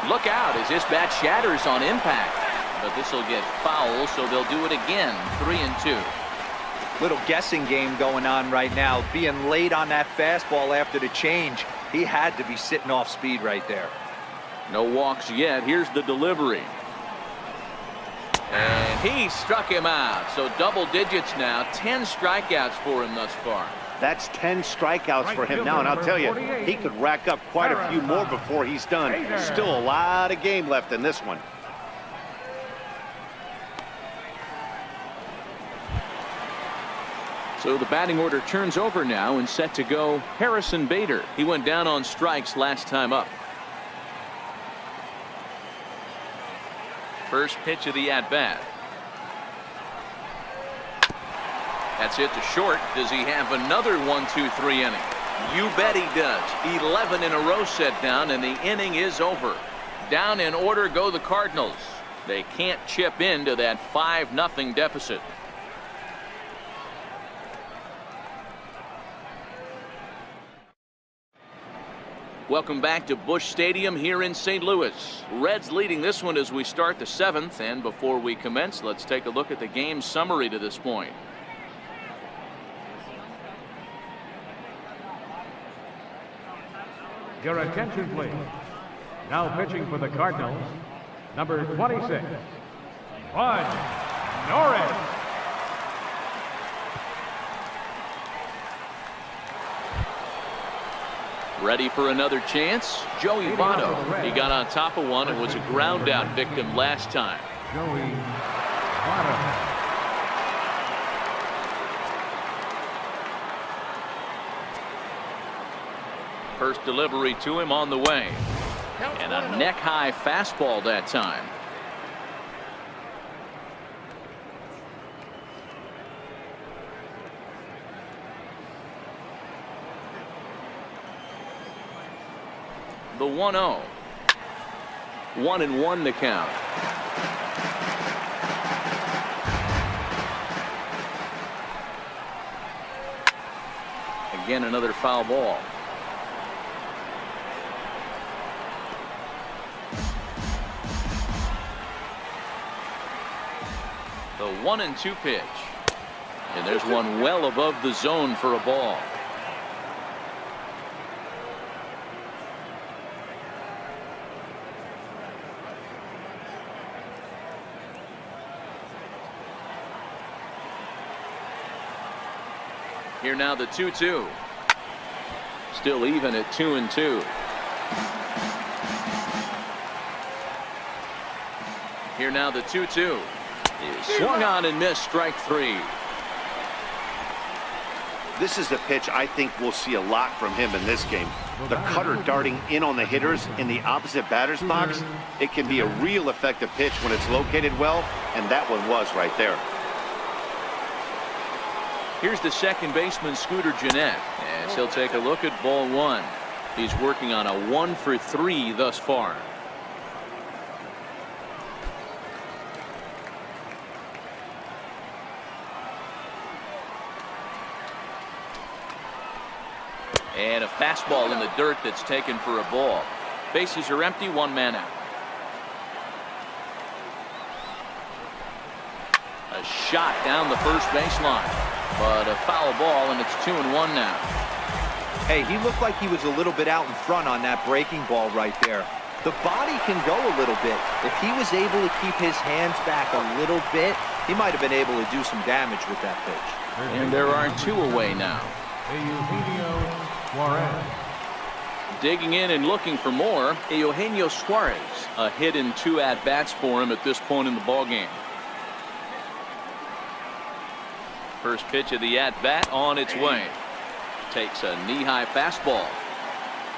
Look out as this bat shatters on impact. But this will get foul, so they'll do it again. 3-2. Little guessing game going on right now. Being late on that fastball after the change. He had to be sitting off speed right there. No walks yet. Here's the delivery. And he struck him out. So double digits now. 10 strikeouts for him thus far. That's 10 strikeouts for him now, and I'll tell you, he could rack up quite a few more before he's done. Still a lot of game left in this one. So the batting order turns over now, and set to go Harrison Bader. He went down on strikes last time up. First pitch of the at-bat. That's it to short. Does he have another 1-2-3 inning? You bet he does. 11 in a row set down, and the inning is over. Down in order go the Cardinals. They can't chip into that 5-0 deficit. Welcome back to Busch Stadium here in St. Louis. Reds leading this one as we start the 7th, and before we commence, let's take a look at the game summary to this point. Your attention, please. Now pitching for the Cardinals, number 26, Bud Norris. Ready for another chance? Joey Votto. He got on top of one and was a ground out victim last time. Joey Votto. First delivery to him on the way. And a neck-high fastball that time. The 1-0. 1-1 to count. Again, another foul ball. The 1-2 pitch. And there's one well above the zone for a ball. Here now the 2-2. Still even at 2-2. Here now the 2-2. Swung on and missed, strike 3. This is a pitch I think we'll see a lot from him in this game. The cutter darting in on the hitters in the opposite batter's box. It can be a real effective pitch when it's located well, and that one was right there. Here's the second baseman, Scooter Gennett, as he'll take a look at ball 1. He's working on a 1-for-3 thus far. And a fastball in the dirt that's taken for a ball. Bases are empty, 1 man out. A shot down the first baseline, but a foul ball, and it's 2-1 now. Hey, he looked like he was a little bit out in front on that breaking ball right there. The body can go a little bit. If he was able to keep his hands back a little bit, he might have been able to do some damage with that pitch. And there are 2 away now. Eugenio Suarez. Digging in and looking for more, Eugenio Suarez. A hit in 2 at-bats for him at this point in the ballgame. First pitch of the at-bat on its way. Takes a knee-high fastball.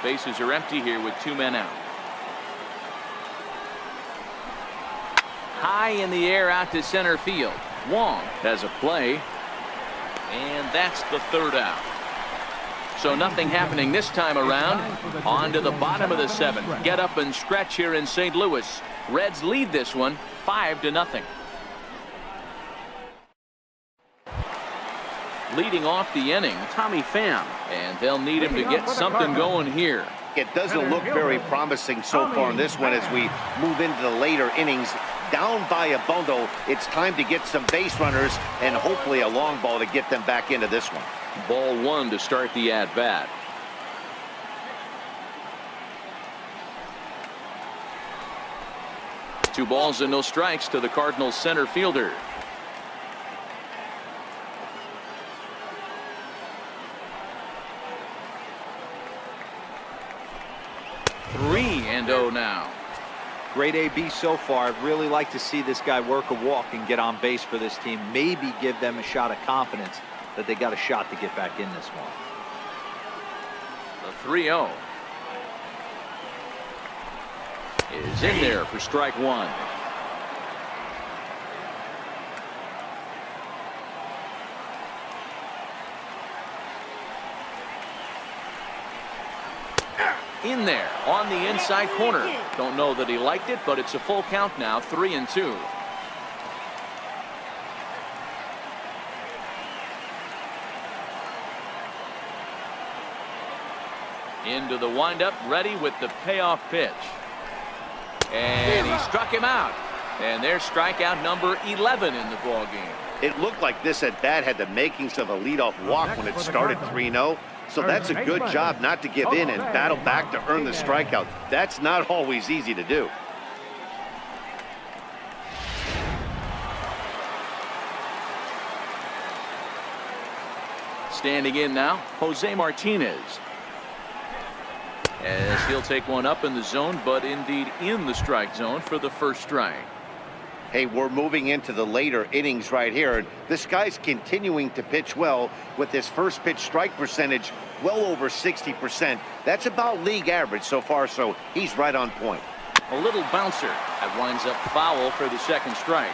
Bases are empty here with 2 men out. High in the air out to center field. Wong has a play. And that's the 3rd out. So nothing happening this time around. On to the bottom of the 7th. Get up and stretch here in St. Louis. Reds lead this one 5-0. Leading off the inning, Tommy Pham, and they'll need him to get something going here. It doesn't look very promising so far in this one as we move into the later innings. Down by a bundle, it's time to get some base runners and hopefully a long ball to get them back into this one. Ball 1 to start the at-bat. Two balls and no strikes to the Cardinals center fielder. 3-0 now. Great AB so far. I'd really like to see this guy work a walk and get on base for this team. Maybe give them a shot of confidence that they got a shot to get back in this one. The 3-0 is in there for strike one. In there on the inside corner. Don't know that he liked it, but it's a full count now. 3-2. Into the windup, ready with the payoff pitch. And he struck him out. And there's strikeout number 11 in the ball game. It looked like this at bat had the makings of a leadoff walk when it started 3-0. So that's a good job not to give in and battle back to earn the strikeout. That's not always easy to do. Standing in now, Jose Martinez. As he'll take one up in the zone, but indeed in the strike zone for the first strike. Hey, we're moving into the later innings right here. And this guy's continuing to pitch well with his first pitch strike percentage well over 60%. That's about league average so far, so he's right on point. A little bouncer that winds up foul for the second strike.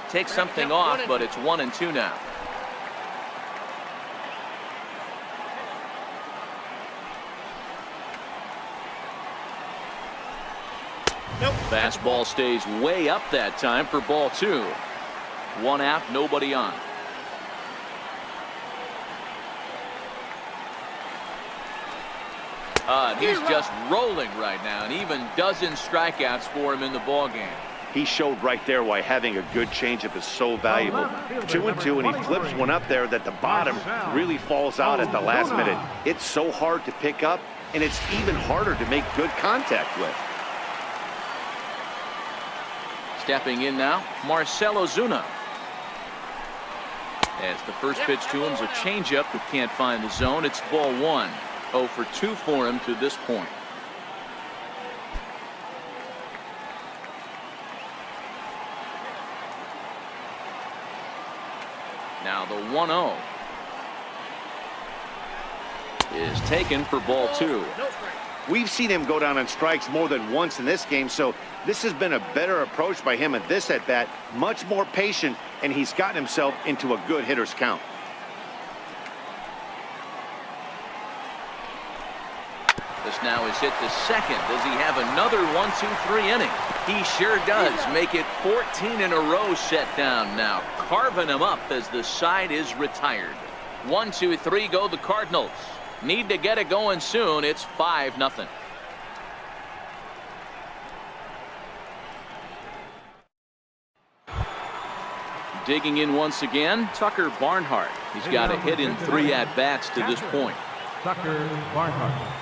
Takes something off, but it's 1-2 now. Fastball stays way up that time for ball two. One out, nobody on. He's just rolling right now, and even dozen strikeouts for him in the ball game. He showed right there why having a good changeup is so valuable. 2-2, and he flips one up there that the bottom really falls out at the last minute. It's so hard to pick up, and it's even harder to make good contact with. Stepping in now, Marcell Ozuna. As the first pitch to him is a changeup that can't find the zone. It's ball one. 0 for 2 for him to this point. Now the 1-0 is taken for ball two. We've seen him go down on strikes more than once in this game, so this has been a better approach by him at this at-bat. Much more patient, and he's gotten himself into a good hitter's count. This now is hit to second. Does he have another 1-2-3 inning? He sure does. Make it 14 in a row set down now. Carving him up as the side is retired. 1-2-3 go the Cardinals. Need to get it going soon. It's 5-0. Digging in once again, Tucker Barnhart. He's got a hit in 3 at-bats to this point. Tucker Barnhart.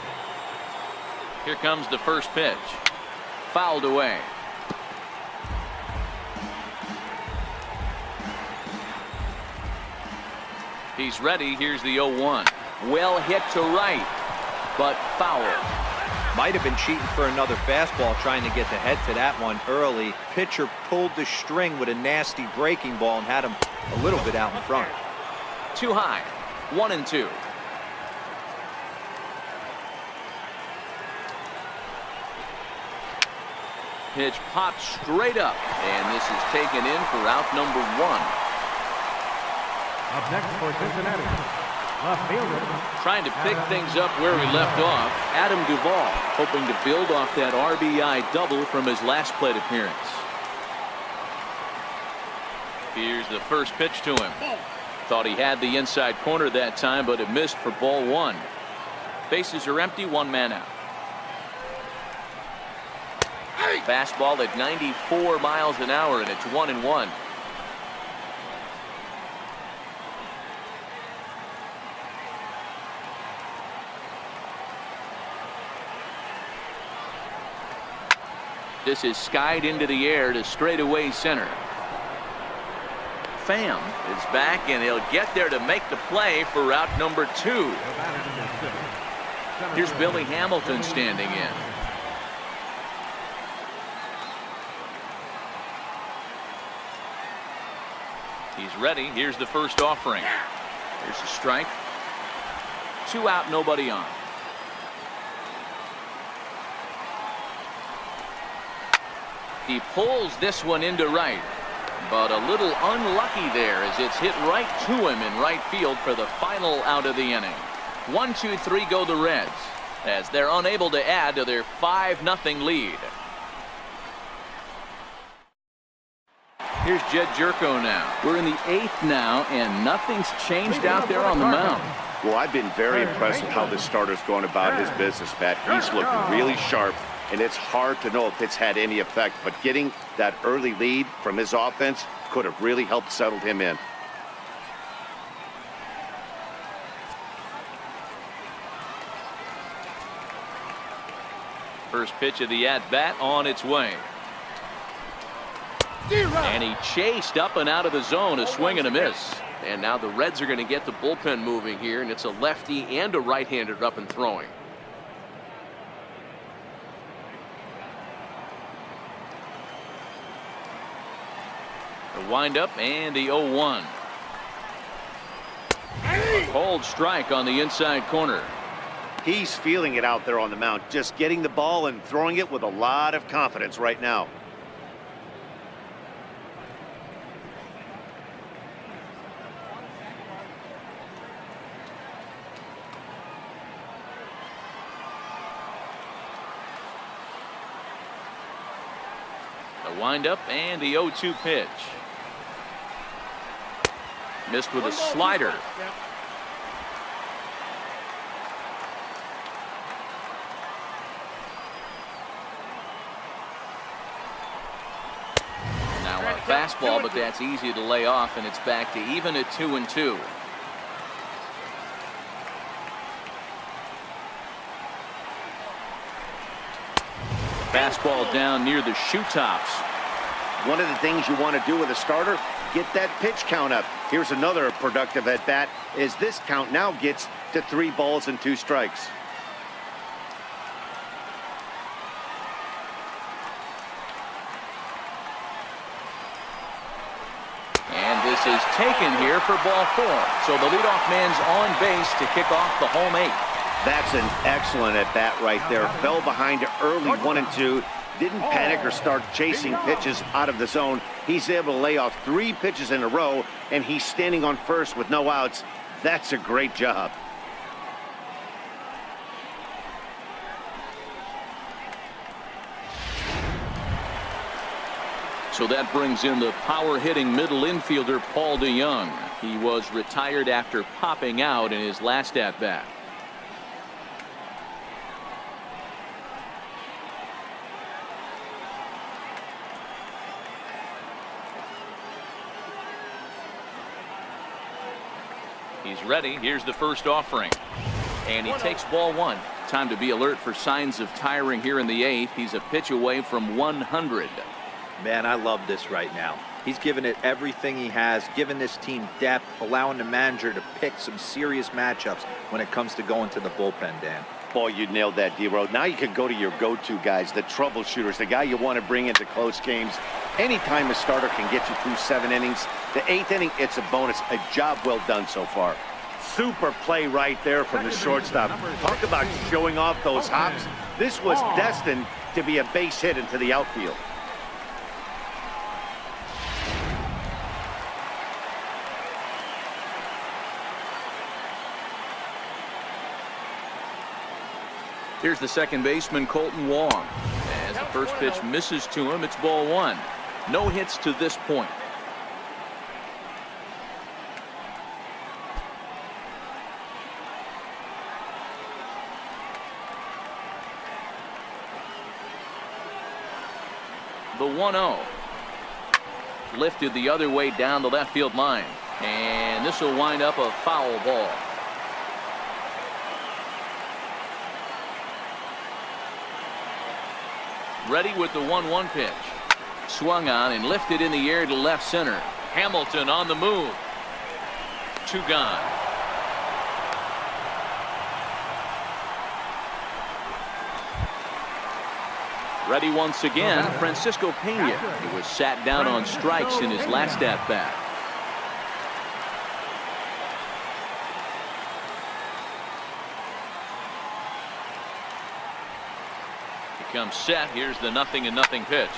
Here comes the first pitch. Fouled away. He's ready. Here's the 0-1. Well hit to right, but foul. Might have been cheating for another fastball, trying to get the head to that one early. Pitcher pulled the string with a nasty breaking ball and had him a little bit out in front. Too high. 1-2. Pitch popped straight up, and this is taken in for out number 1. Up next for Cincinnati, left fielder. Trying to pick things up where we left off, Adam Duvall, hoping to build off that RBI double from his last plate appearance. Here's the first pitch to him. Thought he had the inside corner that time, but it missed for ball 1. Bases are empty, 1 man out. Fastball at 94 miles an hour, and it's 1-1. This is skied into the air to straightaway center. Pham is back, and he'll get there to make the play for route number 2. Here's Billy Hamilton standing in. He's ready. Here's the first offering. Here's a strike. 2 out, nobody on. He pulls this one into right, but a little unlucky there as it's hit right to him in right field for the final out of the inning. 1, 2, 3 go the Reds as they're unable to add to their 5-0 lead. Here's Jed Jerko now. We're in the 8th now, and nothing's changed out there on the mound. Well, I've been very impressed with how this starter's going about his business, Pat. He's looked really sharp, and it's hard to know if it's had any effect, but getting that early lead from his offense could have really helped settle him in. First pitch of the at-bat on its way. And he chased up and out of the zone, a swing and a miss. And now the Reds are going to get the bullpen moving here, and it's a lefty and a right-hander up and throwing. The windup and the 0-1. A cold strike on the inside corner. He's feeling it out there on the mound, just getting the ball and throwing it with a lot of confidence right now. The windup and the 0-2 pitch. Missed with a slider. Now a fastball, but that's easy to lay off, and it's back to even at 2-2. Fastball down near the shoe tops. One of the things you want to do with a starter, get that pitch count up. Here's another productive at bat as this count now gets to 3 balls and 2 strikes. And this is taken here for ball 4. So the leadoff man's on base to kick off the home 8th. That's an excellent at bat right there. Fell behind early 1-2. Didn't panic or start chasing pitches out of the zone. He's able to lay off 3 pitches in a row, and he's standing on first with no outs. That's a great job. So that brings in the power-hitting middle infielder Paul DeYoung. He was retired after popping out in his last at-bat. He's ready. Here's the first offering. And he takes ball 1. Time to be alert for signs of tiring here in the 8th. He's a pitch away from 100. Man, I love this right now. He's given it everything he has, given this team depth, allowing the manager to pick some serious matchups when it comes to going to the bullpen, Dan. Boy, you nailed that, D-Road. Now you can go to your go-to guys, the troubleshooters, the guy you want to bring into close games. Anytime a starter can get you through 7 innings, the 8th inning, it's a bonus. A job well done so far. Super play right there from the shortstop. Talk about showing off those hops. This was destined to be a base hit into the outfield. Here's the second baseman, Colton Wong. As the first pitch misses to him, it's ball 1. No hits to this point. The 1-0. Lifted the other way down the left field line. And this will wind up a foul ball. Ready with the 1-1 pitch. Swung on and lifted in the air to left center. Hamilton on the move. 2 gone. Ready once again, Francisco Pena. He was sat down on strikes in his last at-bat. He comes set. Here's the 0-0 pitch.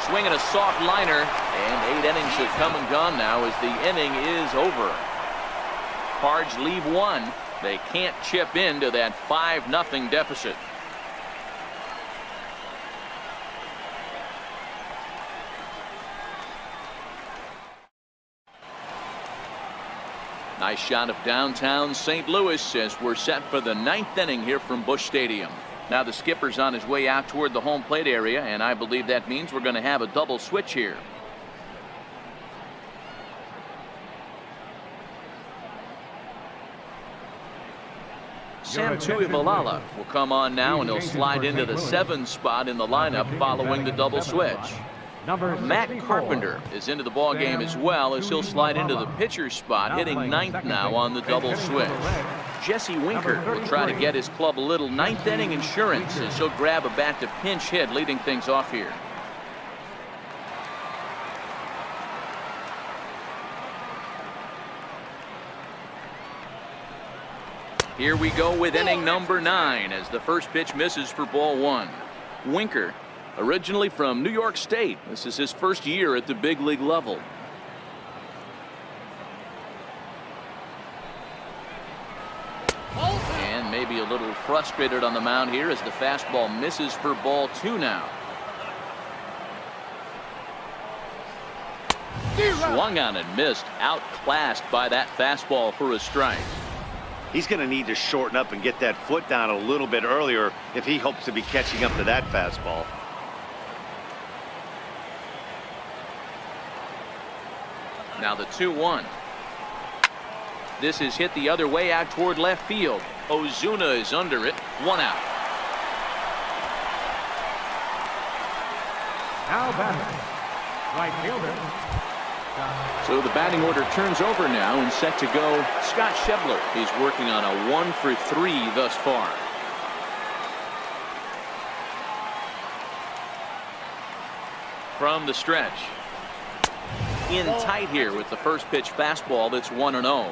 Swinging a soft liner, and 8 innings have come and gone now as the inning is over. Cards leave 1. They can't chip into that 5-0 deficit. Nice shot of downtown St. Louis as we're set for the 9th inning here from Busch Stadium. Now the skipper's on his way out toward the home plate area, and I believe that means we're going to have a double switch here. Sam Tuivalala will come on now, and he'll slide into the 7 spot in the lineup following the double switch. Matt Carpenter is into the ball game as well, as he'll slide into the pitcher spot, hitting 9th now on the double switch. Jesse Winker will try to get his club a little 9th inning insurance as he'll grab a bat to pinch hit, leading things off here. Here we go with inning number 9 as the first pitch misses for ball 1. Winker, originally from New York State, this is his first year at the big league level. And maybe a little frustrated on the mound here as the fastball misses for ball 2 now. Swung on and missed, outclassed by that fastball for a strike. He's going to need to shorten up and get that foot down a little bit earlier if he hopes to be catching up to that fastball. Now the 2-1. This is hit the other way out toward left field. Ozuna is under it. 1 out. Now batting, right fielder. So the batting order turns over now, and set to go Scott Schebler. He's working on a 1-for-3 thus far. From the stretch. In tight here with the first pitch fastball that's 1-0.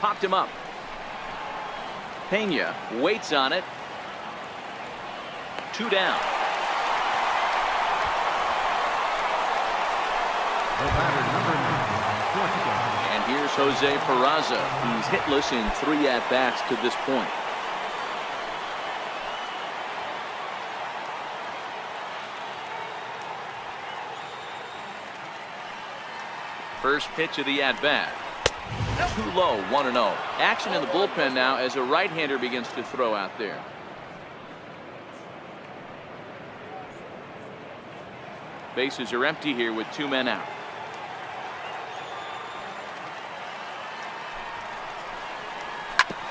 Popped him up. Pena waits on it. 2 down. And here's Jose Peraza. He's hitless in 3 at-bats to this point. First pitch of the at-bat. Too low, 1-0. Action in the bullpen now as a right-hander begins to throw out there. Bases are empty here with 2 men out.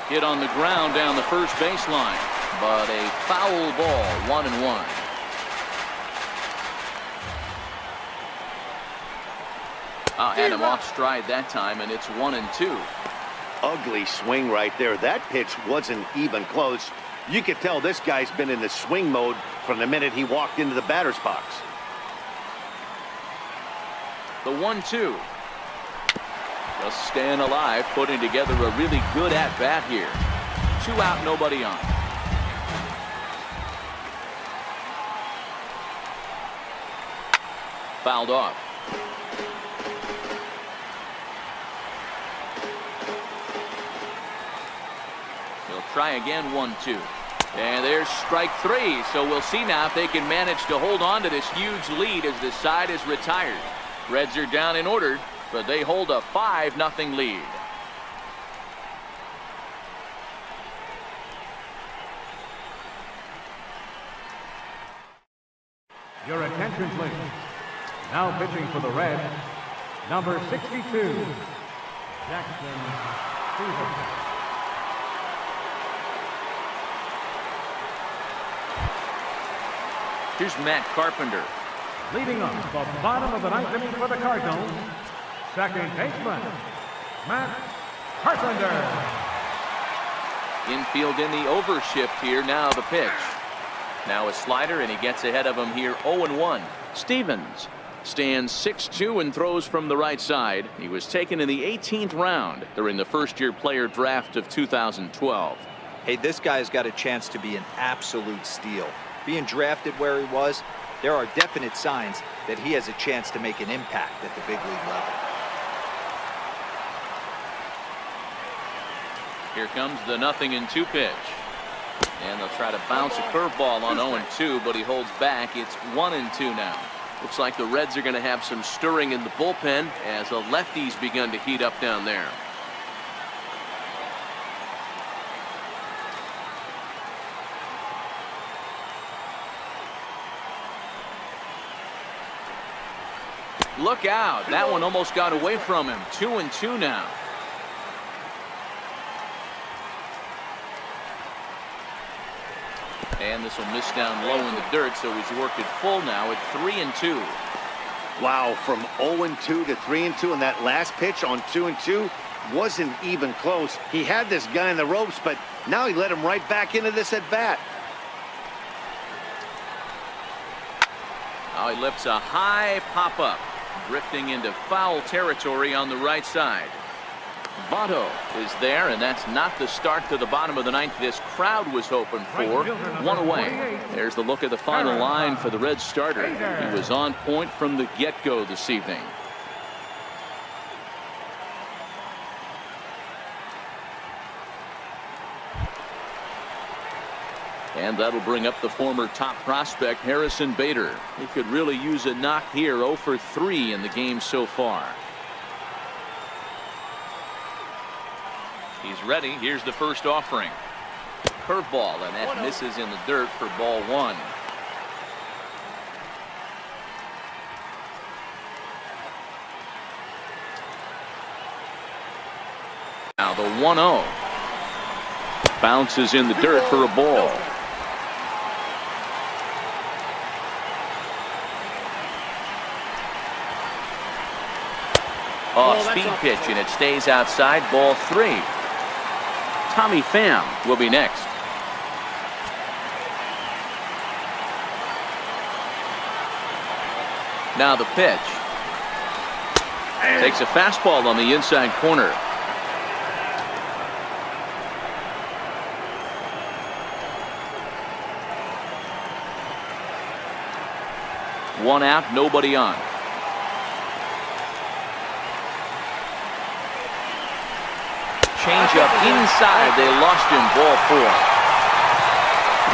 Hit on the ground down the first baseline, but a foul ball, 1-1. Had him off stride that time, and it's 1-2. Ugly swing right there. That pitch wasn't even close. You could tell this guy's been in the swing mode from the minute he walked into the batter's box. The 1-2. Just staying alive, putting together a really good at-bat here. 2 out, nobody on. Fouled off. Try again, 1-2. And there's strike 3. So we'll see now if they can manage to hold on to this huge lead as the side is retired. Reds are down in order, but they hold a 5-0 lead. Your attention, please. Now pitching for the Reds, number 62, Jackson Stevens. Here's Matt Carpenter. Leading off the bottom of the ninth inning for the Cardinals, second baseman, Matt Carpenter. Infield in the overshift here. Now the pitch. Now a slider, and he gets ahead of him here. 0-1. Stevens stands 6'2" and throws from the right side. He was taken in the 18th round during the first-year player draft of 2012. Hey, this guy's got a chance to be an absolute steal. Being drafted where he was, there are definite signs that he has a chance to make an impact at the big league level. Here comes the 0-2 pitch. And they'll try to bounce a curveball on 0-2, but he holds back. It's 1-2 now. Looks like the Reds are going to have some stirring in the bullpen as the lefties begun to heat up down there. Look out. That one almost got away from him. 2-2 now. And this will miss down low in the dirt, so he's worked it full now at 3-2. Wow, from 0-2 to 3-2, and that last pitch on 2-2 wasn't even close. He had this guy in the ropes, but now he let him right back into this at bat. Now he lifts a high pop-up, drifting into foul territory on the right side. Votto is there, and that's not the start to the bottom of the ninth this crowd was hoping for. One away. There's the look at the final line for the Reds starter. He was on point from the get-go this evening. And that'll bring up the former top prospect, Harrison Bader. He could really use a knock here. 0 for 3 in the game so far. He's ready. Here's the first offering. Curveball, and that misses in the dirt for ball 1. Now the 1-0. Bounces in the dirt for a ball. Off-speed pitch, and it stays outside. Ball 3. Tommy Pham will be next. Now the pitch. Takes a fastball on the inside corner. One out, nobody on. Change up inside. They lost him. Ball 4.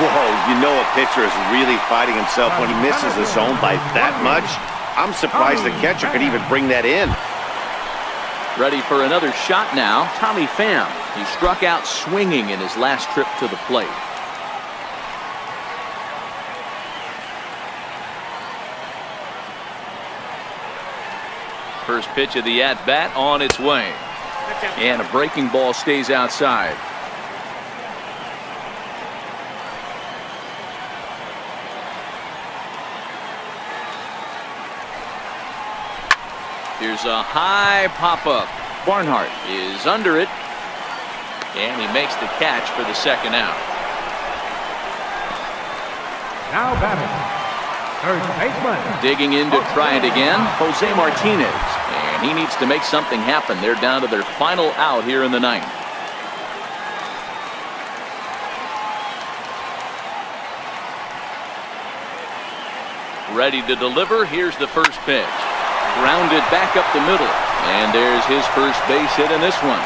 Whoa, you know a pitcher is really fighting himself when he misses the zone by that much. I'm surprised the catcher could even bring that in. Ready for another shot now. Tommy Pham. He struck out swinging in his last trip to the plate. First pitch of the at-bat on its way. And a breaking ball stays outside. Here's a high pop-up. Barnhart is under it. And he makes the catch for the second out. Now batting, third baseman. Digging in to try it again, Jose Martinez. And he needs to make something happen. They're down to their final out here in the ninth. Ready to deliver. Here's the first pitch. Grounded back up the middle. And there's his first base hit in this one.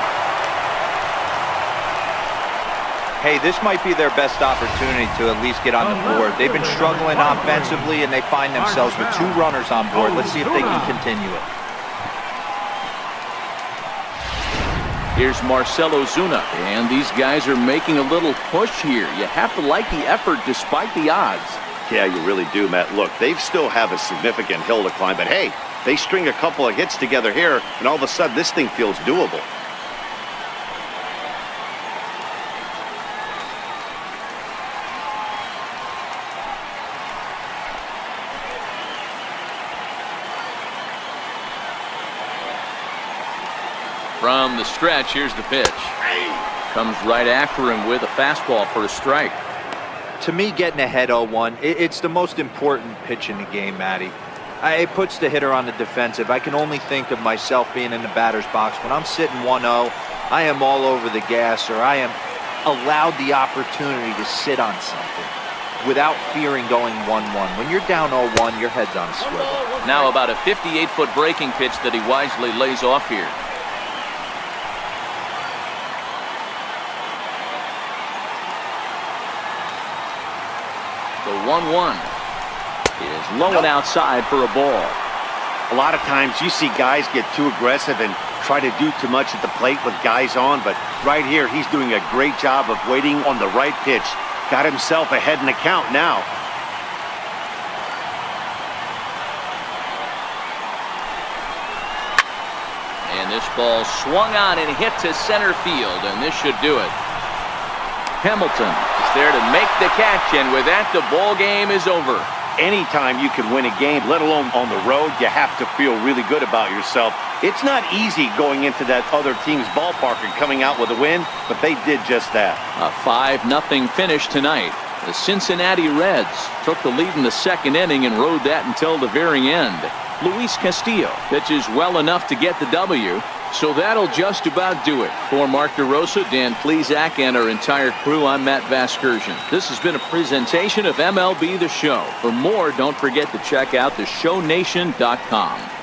Hey, this might be their best opportunity to at least get on the board. They've been struggling offensively, and they find themselves with 2 runners on board. Let's see if they can continue it. Here's Marcell Ozuna, and these guys are making a little push here. You have to like the effort despite the odds. Yeah, you really do, Matt. Look, they still have a significant hill to climb, but hey, they string a couple of hits together here, and all of a sudden this thing feels doable. From the stretch, here's the pitch. Comes right after him with a fastball for a strike. To me, getting ahead 0-1, it's the most important pitch in the game, Matty. It puts the hitter on the defensive. I can only think of myself being in the batter's box. When I'm sitting 1-0, I am all over the gas, or I am allowed the opportunity to sit on something without fearing going 1-1. When you're down 0-1, your head's on a swivel. Now about a 58-foot breaking pitch that he wisely lays off here. The 1-1 is low and outside for a ball. A lot of times you see guys get too aggressive and try to do too much at the plate with guys on, but right here he's doing a great job of waiting on the right pitch. Got himself ahead in the count now. And this ball swung on and hit to center field, and this should do it. Hamilton is there to make the catch, and with that, the ball game is over. Anytime you can win a game, let alone on the road, you have to feel really good about yourself. It's not easy going into that other team's ballpark and coming out with a win, but they did just that. A 5-0 finish tonight. The Cincinnati Reds took the lead in the second inning and rode that until the very end. Luis Castillo pitches well enough to get the W, so that'll just about do it. For Mark DeRosa, Dan Plesac, and our entire crew, I'm Matt Vasgersian. This has been a presentation of MLB The Show. For more, don't forget to check out theshownation.com.